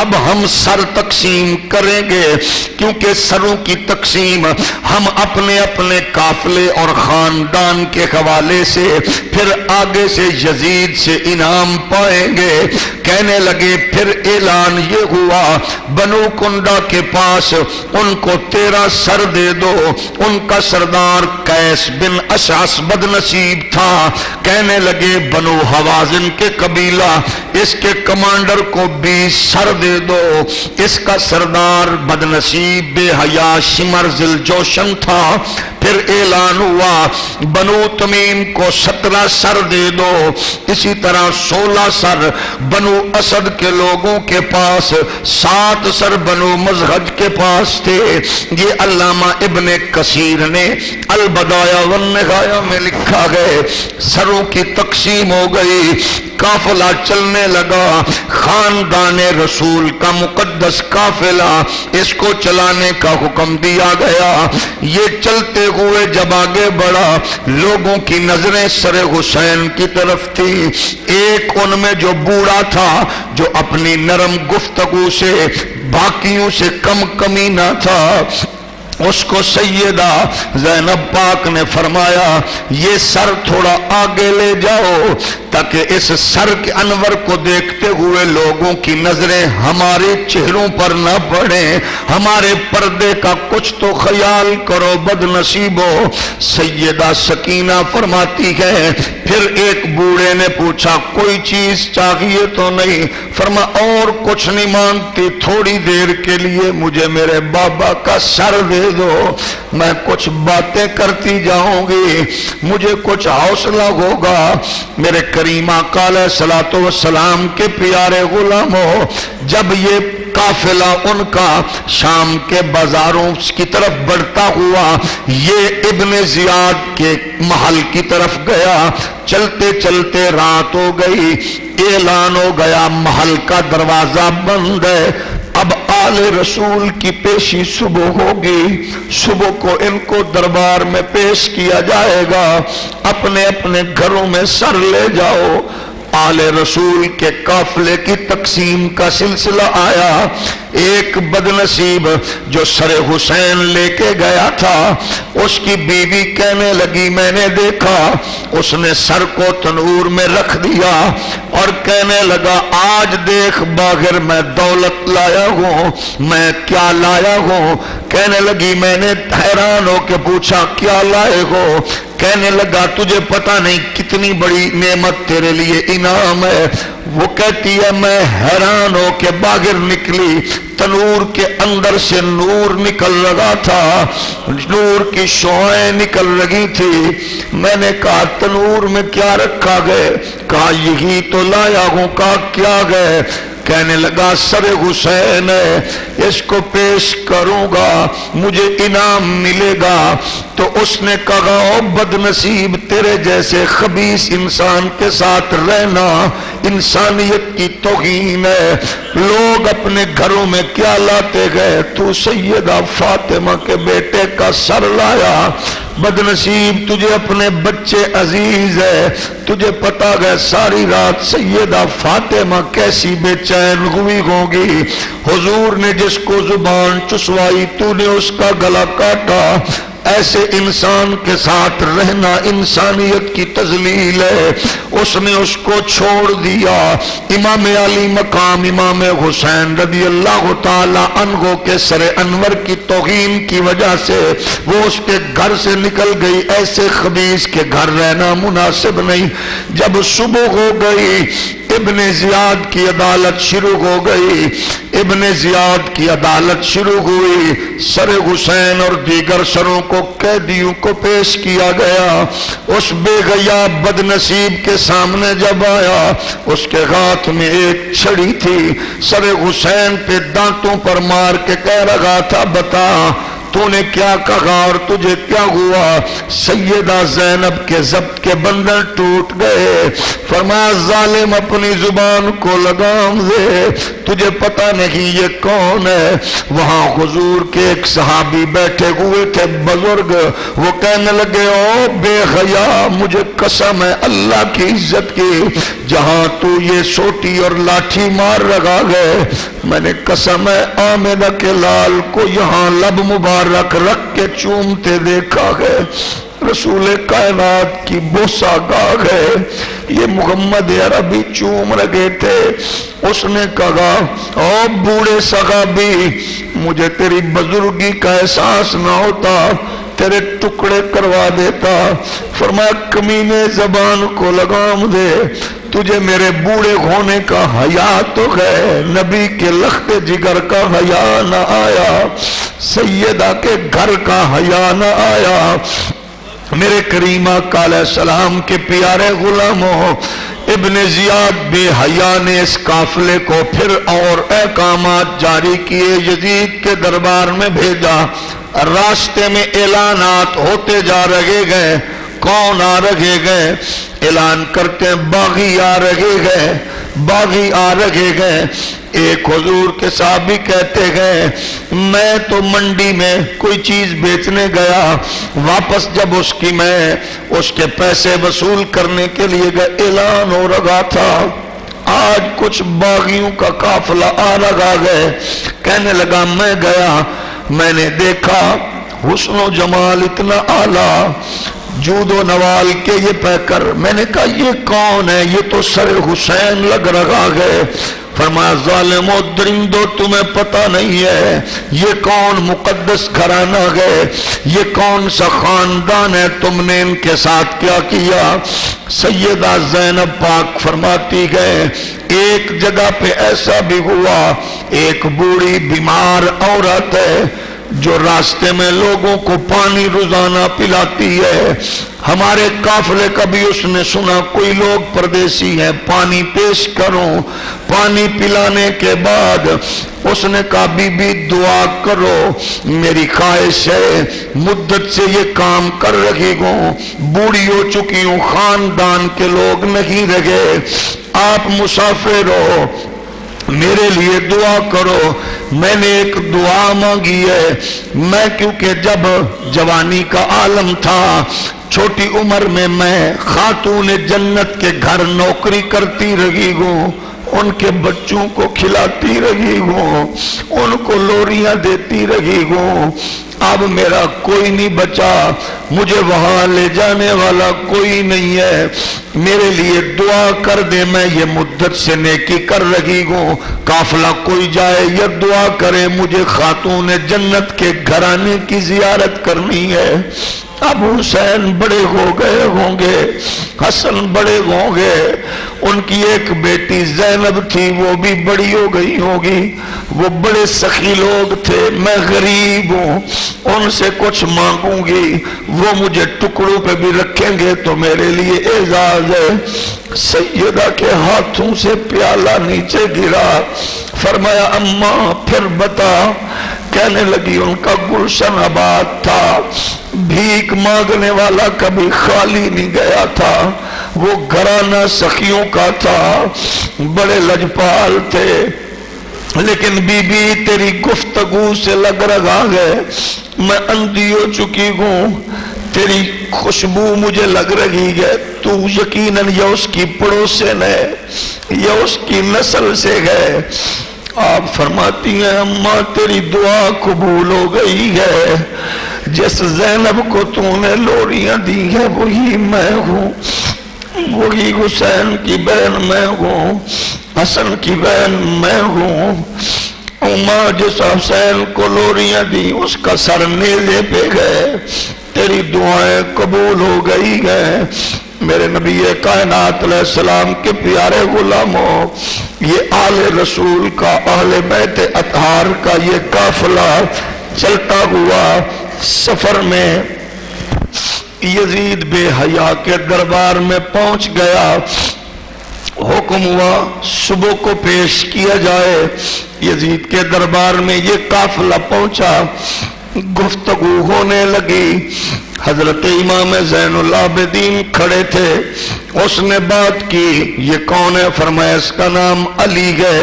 اب ہم سر تقسیم کریں گے، کیونکہ سروں کی تقسیم ہم اپنے اپنے قافلے اور خاندان کے حوالے سے پھر آگے سے یزید سے انعام پائیں گے۔ کہنے لگے پھر اعلان یہ ہوا، بنو کنڈہ کے پاس ان کو 13 سر دے دو۔ ان کا سردار قیس بن اشعث بدنصیب تھا، کہنے لگے بنو حوازن کے قبیلہ اس کے کمانڈر کو 20 سر دے دو۔ اس کا سردار بدنصیب بے حیا شمر ذل جوشن تھا۔ پھر اعلان ہوا بنو تمیم کو 17 سر دے دو۔ اسی طرح 16 سر بنو اسد کے لوگوں کے پاس، 7 سر بنو مزہج کے پاس تھے۔ یہ علامہ ابن کثیر نے البدایہ والنہایہ میں لکھا ہے۔ سروں کی تقسیم ہو گئی، قافلہ چلنے لگا، خاندان رسول کا مقدس قافلہ، اس کو چلانے کا حکم دیا گیا۔ یہ چلتے ہوئے جب آگے بڑھا، لوگوں کی نظریں سر حسین کی طرف تھی۔ ایک ان میں جو بوڑھا تھا، جو اپنی نرم گفتگو سے باقیوں سے کم کمینہ تھا، اس کو سیدہ زینب پاک نے فرمایا یہ سر تھوڑا آگے لے جاؤ، تاکہ اس سر کے انور کو دیکھتے ہوئے لوگوں کی نظریں ہمارے چہروں پر نہ پڑیں، ہمارے پردے کا کچھ تو خیال کرو بد نصیبو۔ سیدہ سکینہ فرماتی ہے پھر ایک بوڑھے نے پوچھا کوئی چیز چاہیے تو نہیں؟ فرما اور کچھ نہیں مانگتی، تھوڑی دیر کے لیے مجھے میرے بابا کا سر دے دو، میں کچھ باتیں کرتی جاؤں گی، مجھے کچھ حوصلہ ہوگا۔ میرے کریم آقا علیہ الصلوۃ والسلام کے پیارے غلاموں، جب یہ قافلہ ان کا شام کے بازاروں کی طرف بڑھتا ہوا یہ ابن زیاد کے محل کی طرف گیا، چلتے چلتے رات ہو گئی، اعلان ہو گیا محل کا دروازہ بند ہے، اب آل رسول کی پیشی صبح ہوگی، صبح کو ان کو دربار میں پیش کیا جائے گا، اپنے اپنے گھروں میں سر لے جاؤ۔ آل رسول کے قافلے کی تقسیم کا سلسلہ آیا، ایک بدنصیب جو سر حسین لے کے گیا تھا، اس کی بیوی کہنے لگی میں نے دیکھا اس نے سر کو تنور میں رکھ دیا اور کہنے لگا آج دیکھ باہر میں دولت لایا ہوں، میں کیا لایا ہوں؟ کہنے لگی میں نے حیران ہو کے پوچھا کیا لائے ہو؟ کہنے لگا تجھے پتہ نہیں کتنی بڑی نعمت تیرے لیے انعام ہے۔ وہ کہتی ہے میں حیران ہو کے باہر نکلی، تنور کے اندر سے نور نکل رہا تھا، نور کی شعاعیں نکل رہی تھی۔ میں نے کہا تنور میں کیا رکھا گئے؟ کہا یہی تو لایا ہوں۔ کہا کیا گئے؟ کہنے لگا سر حسین ہے، اس کو پیش کروں گا مجھے انعام ملے گا۔ تو اس نے کہا او بدنصیب تیرے جیسے خبیث انسان کے ساتھ رہنا انسانیت کی توہین ہے۔ لوگ اپنے گھروں میں کیا لاتے گئے، تو سیدہ فاطمہ کے بیٹے کا سر لایا۔ بدنصیب تجھے اپنے بچے عزیز ہے، تجھے پتا گیا ساری رات سیدہ فاطمہ کیسی بے چین ہوئی ہوگی۔ حضور نے جس کو زبان چسوائی تو نے اس کا گلا کاٹا۔ ایسے انسان کے ساتھ رہنا انسانیت کی تذلیل ہے۔ اس نے اس کو چھوڑ دیا۔ امام علی مقام امام حسین رضی اللہ تعالی عنہ کے سر انور کی توہین کی وجہ سے وہ اس کے گھر سے نکل گئی۔ ایسے خبیث کے گھر رہنا مناسب نہیں۔ جب صبح ہو گئی ابن زیاد کی عدالت شروع ہو گئی، ابن زیاد کی عدالت شروع ہوئی، سر حسین اور دیگر سروں کو قیدیوں کو پیش کیا گیا۔ اس بے حیا بدنصیب کے سامنے جب آیا اس کے ہاتھ میں ایک چھڑی تھی، سر حسین پہ دانتوں پر مار کے کہہ رہا تھا بتا تو نے کیا کہا اور تجھے کیا ہوا؟ سیدہ زینب کے ضبط کے بندر ٹوٹ گئے۔ فرمایا ظالم اپنی زبان کو لگام دے، تجھے پتہ نہیں یہ کون ہے؟ وہاں حضور کے ایک صحابی بیٹھے ہوئے تھے بزرگ، وہ کہنے لگے او بے حیا مجھے قسم ہے اللہ کی عزت کی، جہاں تو یہ سوٹی اور لاٹھی مار رہا ہے میں نے قسم ہے آمنہ کے لال کو یہاں لب مبارک رکھ کے چومتے دیکھا ہے۔ رسول کائنات کی بوسہ گاہ ہے، یہ محمد عربی چوم رہے تھے۔ اس نے کہا او بوڑھے صحابی مجھے تیری بزرگی کا احساس نہ ہوتا تیرے ٹکڑے کروا دیتا۔ فرمایا کمینے زبان کو لگام دے، تجھے میرے بوڑھے ہونے کا حیا تو ہے، نبی کے لخت جگر کا حیا نہ آیا، سیدہ کے گھر کا حیا نہ آیا۔ میرے کریم آقا علیہ السلام کے پیارے غلاموں، ابن زیاد بے حیا نے اس قافلے کو پھر اور احکامات جاری کیے، یزید کے دربار میں بھیجا۔ راستے میں اعلانات ہوتے جا رہے گئے، کون آ رہے گئے؟ اعلان کرتے ہیں باغی آ رہے گئے، باغی آ رہے گئے۔ ایک حضور کے صحابی کہتے گئے میں تو منڈی میں کوئی چیز بیچنے گیا، واپس جب میں اس کے پیسے وصول کرنے کے لیے گئے، اعلان ہو رہا تھا آج کچھ باغیوں کا قافلہ آ رہا ہے۔ کہنے لگا میں گیا، میں نے دیکھا حسن و جمال اتنا اعلیٰ، جود و نوال کے یہ پیکر۔ میں نے کہا یہ کون ہے؟ یہ تو سر حسین لگ رہا ہے۔ فرمایا ظالم و درندو تمہیں پتہ نہیں ہے یہ کون مقدس گھرانہ ہے، یہ کون سا خاندان ہے، تم نے ان کے ساتھ کیا کیا؟ سیدہ زینب پاک فرماتی گئے ایک جگہ پہ ایسا بھی ہوا، ایک بوڑھی بیمار عورت ہے جو راستے میں لوگوں کو پانی روزانہ پلاتی ہے۔ ہمارے قافلے کا بھی اس نے سنا کوئی لوگ پردیسی ہیں، پانی پیش کرو۔ پانی پلانے کے بعد اس نے کہا بی بی دعا کرو، میری خواہش ہے مدت سے یہ کام کر رہی ہوں، بوڑھی ہو چکی ہوں، خاندان کے لوگ نہیں رہے، آپ مسافر ہو، میرے لیے دعا کرو۔ میں نے ایک دعا مانگی ہے، میں کیونکہ جب جوانی کا عالم تھا چھوٹی عمر میں خاتون جنت کے گھر نوکری کرتی رہی ہوں، ان کے بچوں کو کھلاتی رہی ہوں، ان کو لوریاں دیتی رہی ہوں، اب میرا کوئی نہیں بچا، مجھے وہاں لے جانے والا کوئی نہیں ہے، میرے لیے دعا کر دے، میں یہ مدت سے نیکی کر رہی ہوں، قافلہ کوئی جائے یہ دعا کرے مجھے خاتون جنت کے گھرانے کی زیارت کرنی ہے۔ اب حسین بڑے ہو گئے ہوں گے، حسن بڑے ہوں گے، ان کی ایک بیٹی زینب تھی وہ بھی بڑی ہو گئی ہوگی، وہ بڑے سخی لوگ تھے، میں غریب ہوں، ان سے کچھ مانگوں گی وہ مجھے ٹکڑوں پہ بھی رکھیں گے تو میرے لیے اعزاز ہے۔ سیدہ کے ہاتھوں سے پیالہ نیچے گرا، فرمایا اماں پھر بتا، کہنے لگی ان کا گلشن آباد تھا، بھیک مانگنے والا کبھی خالی نہیں گیا تھا، وہ گھرانہ سخیوں کا تھا، بڑے لجپال تھے، لیکن بی بی تیری گفتگو سے لگ رہا ہے میں اندھی ہو چکی ہوں، تیری خوشبو مجھے لگ رہی ہے تو یقیناً یا اس کی پڑوسن ہے یا اس کی نسل سے ہے۔ آپ فرماتی ہیں اماں تیری دعا قبول ہو گئی ہے، جس زینب کو تو نے لوریاں دی ہے وہی میں ہوں، وہی حسین کی بہن میں ہوں، حسن کی بہن میں ہوں۔ اماں جس حسین کو لوریاں دی اس کا سر نیزے پہ گئے، تیری دعائیں قبول ہو گئی ہیں۔ میرے نبی کائنات علیہ السلام کے پیارے غلاموں، یہ آل رسول کا، اہل بیت اطہار کا یہ قافلہ چلتا ہوا سفر میں یزید بے حیا کے دربار میں پہنچ گیا، حکم ہوا صبح کو پیش کیا جائے۔ یزید کے دربار میں یہ قافلہ پہنچا، گفتگو ہونے لگی، حضرت امام زین العابدین کھڑے تھے، اس نے بات کی، یہ کون ہے؟ فرمایا اس کا نام علی ہے،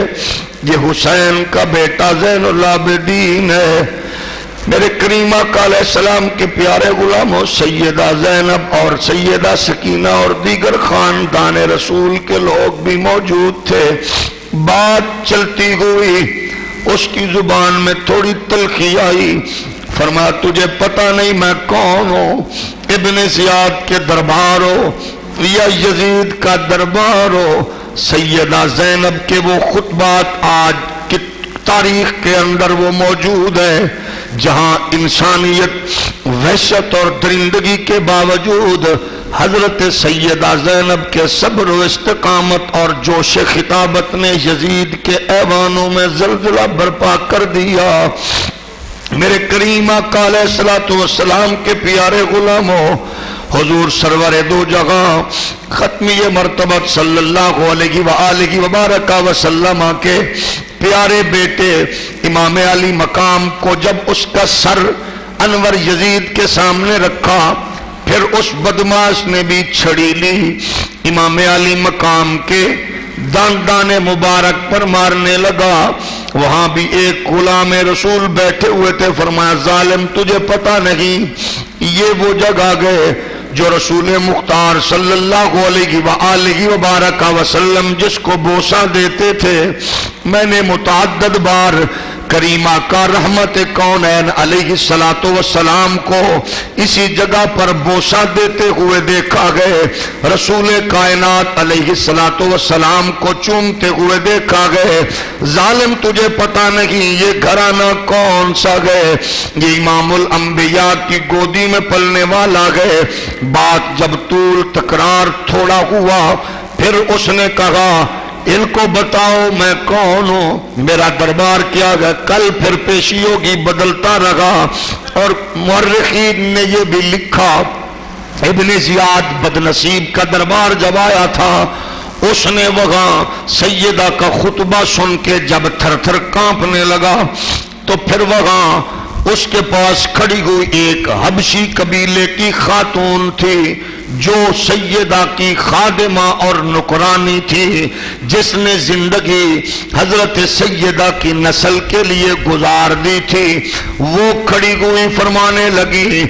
یہ حسین کا بیٹا زین العابدین ہے۔ میرے کریم آقا علیہ السلام کے پیارے غلاموں، سیدہ زینب اور سیدہ سکینہ اور دیگر خاندان رسول کے لوگ بھی موجود تھے۔ بات چلتی ہوئی، اس کی زبان میں تھوڑی تلخی آئی، فرمایا تجھے پتہ نہیں میں کون ہوں؟ ابن زیاد کے دربار ہو یا یزید کا دربار ہو؟ سیدہ زینب کے وہ خطبات آج کی تاریخ کے اندر وہ موجود ہے، جہاں انسانیت وحشت اور درندگی کے باوجود حضرت سیدہ زینب کے صبر و استقامت اور جوش خطابت نے یزید کے ایوانوں میں زلزلہ برپا کر دیا۔ میرے کریم آقا علیہ السلام کے پیارے غلاموں، حضور سرور دو جہاں ختمی مرتبت صلی اللہ علیہ وآلہ وبارکہ وسلم کے پیارے بیٹے امام علی مقام کو جب اس کا سر انور یزید کے سامنے رکھا، پھر اس بدماش نے بھی چھڑی لی، امام علی مقام کے دان مبارک پر مارنے لگا۔ وہاں بھی ایک غلام رسول بیٹھے ہوئے تھے، فرمایا ظالم تجھے پتہ نہیں یہ وہ جگہ گئے جو رسول مختار صلی اللہ علیہ وآلہ وبارکہ وسلم جس کو بوسہ دیتے تھے، میں نے متعدد بار کریم آقا رحمت کونین علیہ السلام کو اسی جگہ پر بوسہ دیتے ہوئے دیکھا گئے، رسول کائنات علیہ السلام کو چومتے ہوئے دیکھا گئے۔ ظالم تجھے پتہ نہیں یہ گھرانہ کون سا گئے؟ یہ امام الانبیاء کی گودی میں پلنے والا گئے۔ بات جب طول تکرار تھوڑا ہوا، پھر اس نے کہا ان کو بتاؤ میں کون ہوں، میرا دربار کیا گیا؟ کل پھر پیشی ہوگی، بدلتا رہا، اور مورخین نے یہ بھی لکھا ابن زیاد بدنصیب کا دربار جب آیا تھا، اس نے وہاں سیدہ کا خطبہ سن کے جب تھر تھر کانپنے لگا، تو پھر وہاں اس کے پاس کھڑی ہوئی ایک حبشی قبیلے کی خاتون تھی، جو سیدہ کی خادمہ اور نکرانی تھی، جس نے زندگی حضرت سیدہ کی نسل کے لیے گزار دی تھی، وہ کھڑی ہوئی فرمانے لگی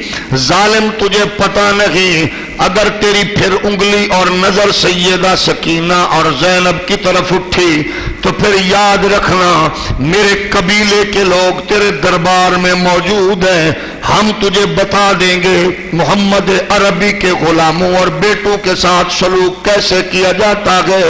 ظالم تجھے پتہ نہیں، اگر تیری پھر انگلی اور نظر سیدہ سکینہ اور زینب کی طرف اٹھی تو پھر یاد رکھنا میرے قبیلے کے لوگ تیرے دربار میں موجود ہیں، ہم تجھے بتا دیں گے محمد عربی کے غلاموں اور بیٹوں کے ساتھ سلوک کیسے کیا جاتا ہے۔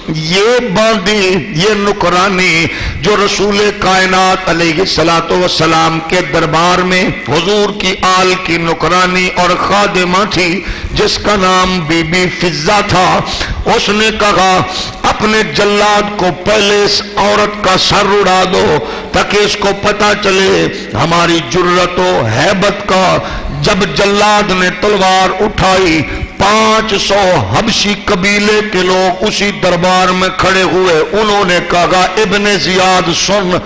یہ باندی، یہ نکرانی جو رسول کائنات علیہ السلام کے دربار میں حضور کی آل کی نکرانی اور خادمہ تھی، جس کا نام بی بی فضہ تھا، اس نے کہا اپنے جلاد کو پہلے اس عورت کا سر اڑا دو تاکہ اس کو پتا چلے ہماری جرت و ہیبت کا۔ جب جلاد نے تلوار اٹھائی 500 حبشی قبیلے کے لوگ اسی دربار میں کھڑے ہوئے، انہوں نے کہا ابن زیاد سن،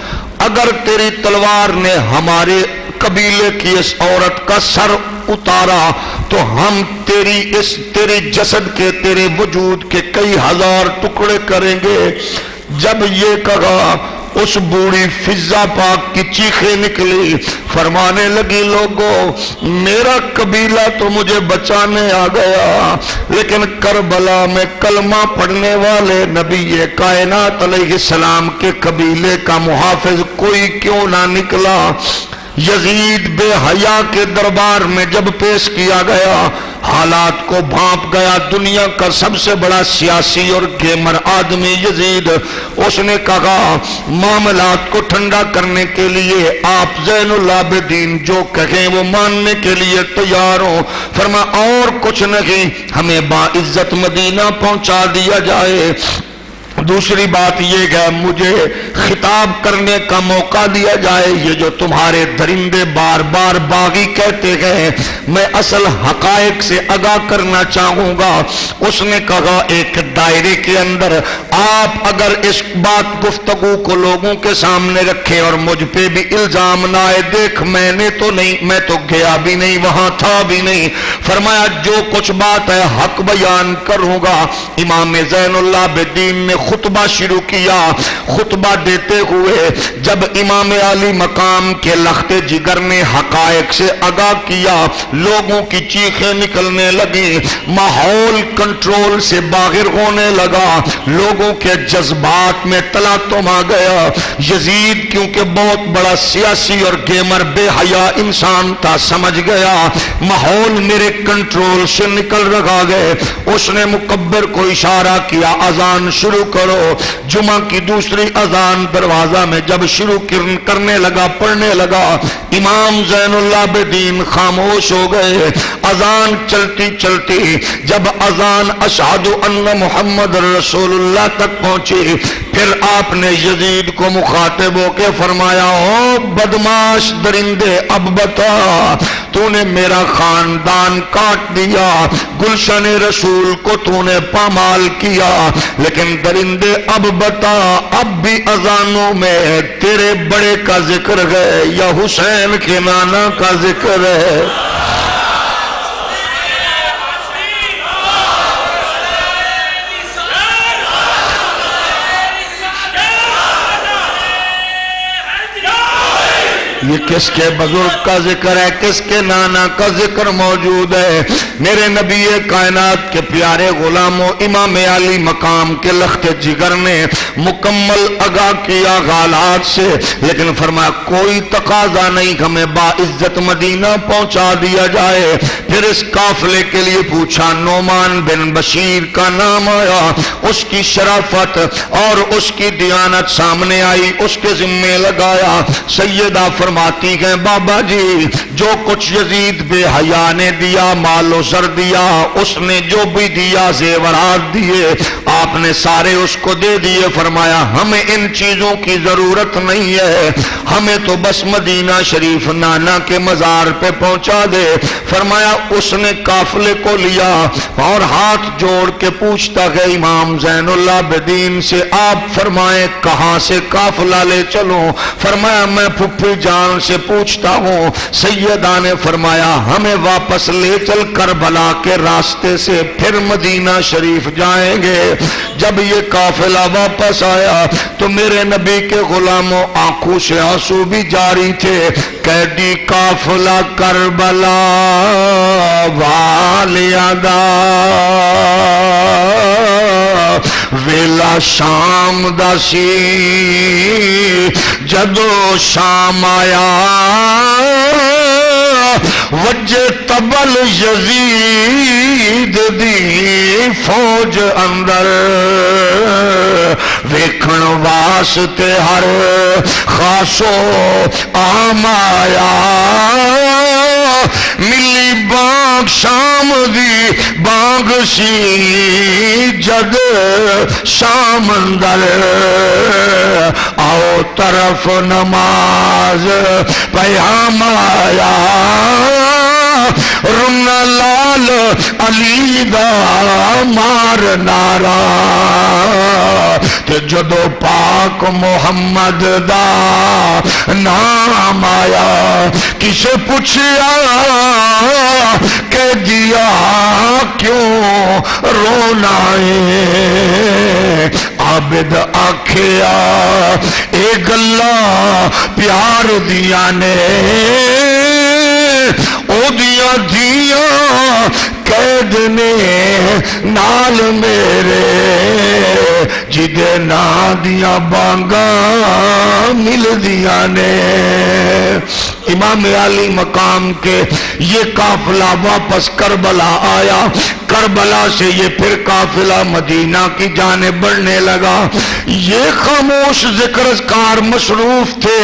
اگر تیری تلوار نے ہمارے قبیلے کی اس عورت کا سر اتارا تو ہم تیرے جسد کے، تیرے وجود کے کئی ہزار ٹکڑے کریں گے۔ جب یہ کہا اس بوڑھی فضہ پاک کی چیخیں نکلی، فرمانے لگی لوگوں میرا قبیلہ تو مجھے بچانے آ گیا، لیکن کربلا میں کلمہ پڑھنے والے نبی کائنات علیہ السلام کے قبیلے کا محافظ کوئی کیوں نہ نکلا؟ یزید بے حیا کے دربار میں جب پیش کیا گیا، حالات کو بھانپ گیا۔ دنیا کا سب سے بڑا سیاسی اور گیمر آدمی یزید، اس نے کہا معاملات کو ٹھنڈا کرنے کے لیے آپ زین العابدین جو کہیں وہ ماننے کے لیے تیار ہوں۔ فرمایا اور کچھ نہیں، ہمیں باعزت مدینہ پہنچا دیا جائے، دوسری بات یہ کہ مجھے خطاب کرنے کا موقع دیا جائے۔ یہ جو تمہارے درندے بار بار باغی کہتے ہیں، میں اصل حقائق سے آگاہ کرنا چاہوں گا۔ اس نے کہا ایک دائرے کے اندر آپ اگر اس بات گفتگو کو لوگوں کے سامنے رکھے اور مجھ پہ بھی الزام نہ آئے، دیکھ میں تو گیا بھی نہیں، وہاں تھا بھی نہیں۔ فرمایا جو کچھ بات ہے حق بیان کروں گا۔ امام زین العابدین نے خطبہ شروع کیا۔ خطبہ دیتے ہوئے جب امام علی مقام کے لخت جگر نے حقائق سے آگاہ کیا، لوگوں کی چیخیں نکلنے لگی، ماحول کنٹرول سے باہر ہونے لگا، لوگوں کے جذبات میں تلاطم آ گیا۔ یزید کیونکہ بہت بڑا سیاسی اور گیمر بے حیا انسان تھا، سمجھ گیا ماحول میرے کنٹرول سے نکل رہا ہے۔ اس نے مکبر کو اشارہ کیا اذان شروع کرو۔ جمعہ کی دوسری اذان دروازہ میں جب شروع کرنے لگا، پڑھنے لگا، امام زین العابدین خاموش ہو گئے۔ اذان چلتی چلتی جب اذان اشہد ان محمد رسول اللہ تک پہنچی، پھر آپ نے یزید کو مخاطب ہو کے فرمایا او بدماش درندے، اب بتا تو نے میرا خاندان کاٹ دیا، گلشن رسول کو تو نے پامال کیا، لیکن درندے اب بتا اب بھی اذانوں میں تیرے بڑے کا ذکر ہے یا حسین کے نانا کا ذکر ہے؟ یہ کس کے بزرگ کا ذکر ہے، کس کے نانا کا ذکر موجود ہے؟ میرے نبی کائنات کے پیارے غلاموں، امام علی مقام کے لخت جگر نے مکمل آگاہ کیا حالات سے، لیکن فرمایا کوئی تقاضا نہیں، ہمیں باعزت مدینہ پہنچا دیا جائے۔ پھر اس قافلے کے لیے پوچھا، نعمان بن بشیر کا نام آیا، اس کی شرافت اور اس کی دیانت سامنے آئی، اس کے ذمے لگایا۔ سیدہ فرماتی ہیں بابا جی جو کچھ یزید بے حیا نے دیا، مال و زر دیا، اس نے جو بھی دیا زیورات دیے، آپ نے سارے اس کو دے دیے۔ فرمایا ہمیں ان چیزوں کی ضرورت نہیں ہے، ہمیں تو بس مدینہ شریف نانا کے مزار پہ پہنچا دے۔ فرمایا اس نے قافلے کو لیا اور ہاتھ جوڑ کے پوچھتا ہے امام زین العابدین سے، آپ فرمائیں کہاں سے قافلہ لے چلوں؟ فرمایا میں پھپھی جان حسان سے پوچھتا ہوں۔ سیدہ نے فرمایا ہمیں واپس لے چل کربلا کے راستے سے پھر مدینہ شریف جائیں گے۔ جب یہ قافلہ واپس آیا تو میرے نبی کے غلاموں آنکھوں سے آنسو بھی جاری تھے۔ قیدی قافلہ کربلا والیاں دا ویلا شام دا سی، جدو شام آیا وجہ تبل یزید دی فوج اندر، ویکھن واسطے ہر خاصو آم آیا، ملی بانگ شام دی بانگ سی، جد شام اندر آؤ طرف نماز پیام آیا، رن لال علی دا مار نارا، تے جدو پاک محمد دا نام آیا، کسے پوچھیا کہ دیا کیوں رونا ہے، عابد آکھیا اے گلا پیار دیا نے، او دیا دیا قید نے نال میرے، جدے نا دیا بانگا مل دیا نے۔ امام علی مقام کے یہ قافلہ واپس کربلا آیا، کربلا سے یہ پھر قافلہ مدینہ کی جانب بڑھنے لگا۔ یہ خاموش ذکر اذکار مصروف تھے،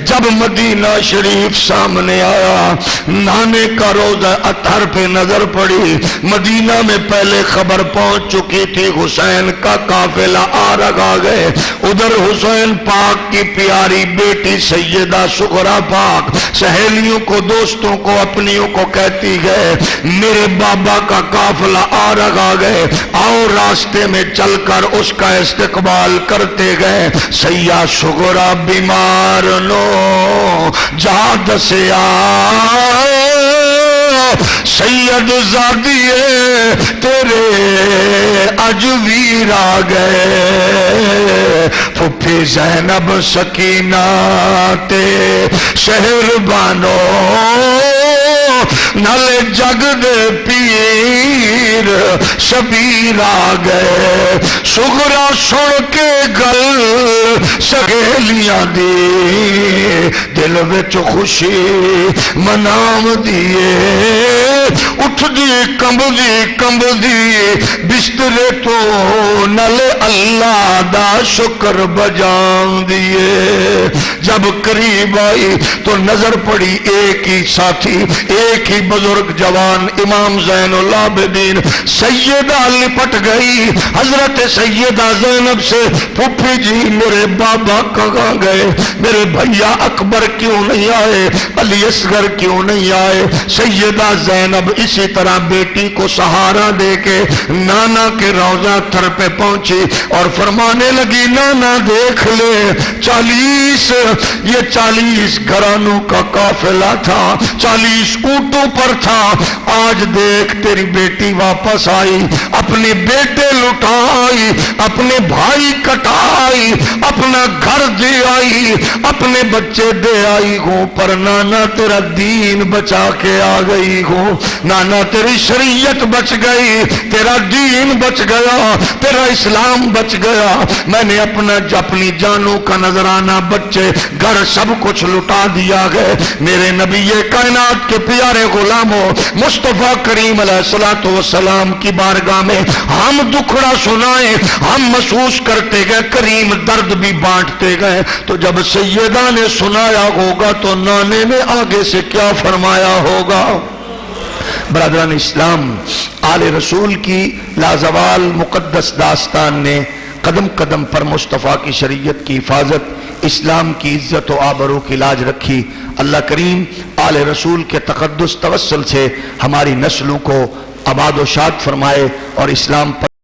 جب مدینہ شریف سامنے آیا نانے کا روضہ اطہر پہ نظر پڑی۔ مدینہ میں پہلے خبر پہنچ چکی تھی حسین کا قافلہ آ رہا گئے، ادھر حسین پاک کی پیاری بیٹی سیدہ سغرا پاک سہیلیوں کو دوستوں کو اپنیوں کو کہتی گئے میرے بابا کا قافلہ آ رہا گئے، آؤ راستے میں چل کر اس کا استقبال کرتے گئے۔ سیدہ سغرا بیمار نو جا دسیا سید زادیے تیرے اج ویر آ گئے، پھپھی زینب سکینہ تے شہر بانو نالے جگ دے پیر شبیر آ گئے، سغرا سن کے گل سہیلیاں دی دل وچ خوشی منام دیے، اٹھ دی کمب دی بسترے تو نل اللہ دا شکر بجان دیے۔ جب قریب آئی تو نظر پڑی ایک ہی ساتھی، ایک ہی بزرگ جوان امام زین العابدین سیدہ لپٹ گئی حضرت سیدہ زینب سے، پھپھی جی میرے بابا کہاں گئے، میرے بھیا اکبر کیوں نہیں آئے، علی اصغر کیوں نہیں آئے۔ سیدہ زینب اسی طرح بیٹی کو سہارا دے کے نانا کے روضہ تھر پہ پہنچی اور فرمانے لگی نانا دیکھ لے 40 گھرانوں کا قافلہ تھا، 40 اونٹوں پر تھا، آج دیکھ تیری بیٹی واپس آئی، اپنے بیٹے لٹائی، اپنے بھائی کٹائی، اپنا گھر دے آئی، اپنے بچے دے آئی ہوں، پر نانا تیرا دین بچا کے آ گئی ہوں، نانا تیری شریعت بچ گئی، تیرا دین بچ گیا، تیرا اسلام بچ گیا، میں نے اپنی جانوں کا نذرانہ بچے گھر سب کچھ لٹا دیا گئے۔ میرے نبی کائنات کے پیارے غلاموں مصطفیٰ کریم علیہ الصلوۃ والسلام کی بارگاہ میں ہم دکھڑا سنائیں، ہم محسوس کرتے گئے، کریم درد بھی بانٹتے گئے۔ تو جب سیدہ نے سنایا ہوگا تو نانے نے آگے سے کیا فرمایا ہوگا؟ برادران اسلام، آل رسول کی لازوال مقدس داستان نے قدم قدم پر مصطفیٰ کی شریعت کی حفاظت، اسلام کی عزت و آبرو کی لاج رکھی۔ اللہ کریم آل رسول کے تقدس توسل سے ہماری نسلوں کو آباد و شاد فرمائے اور اسلام پر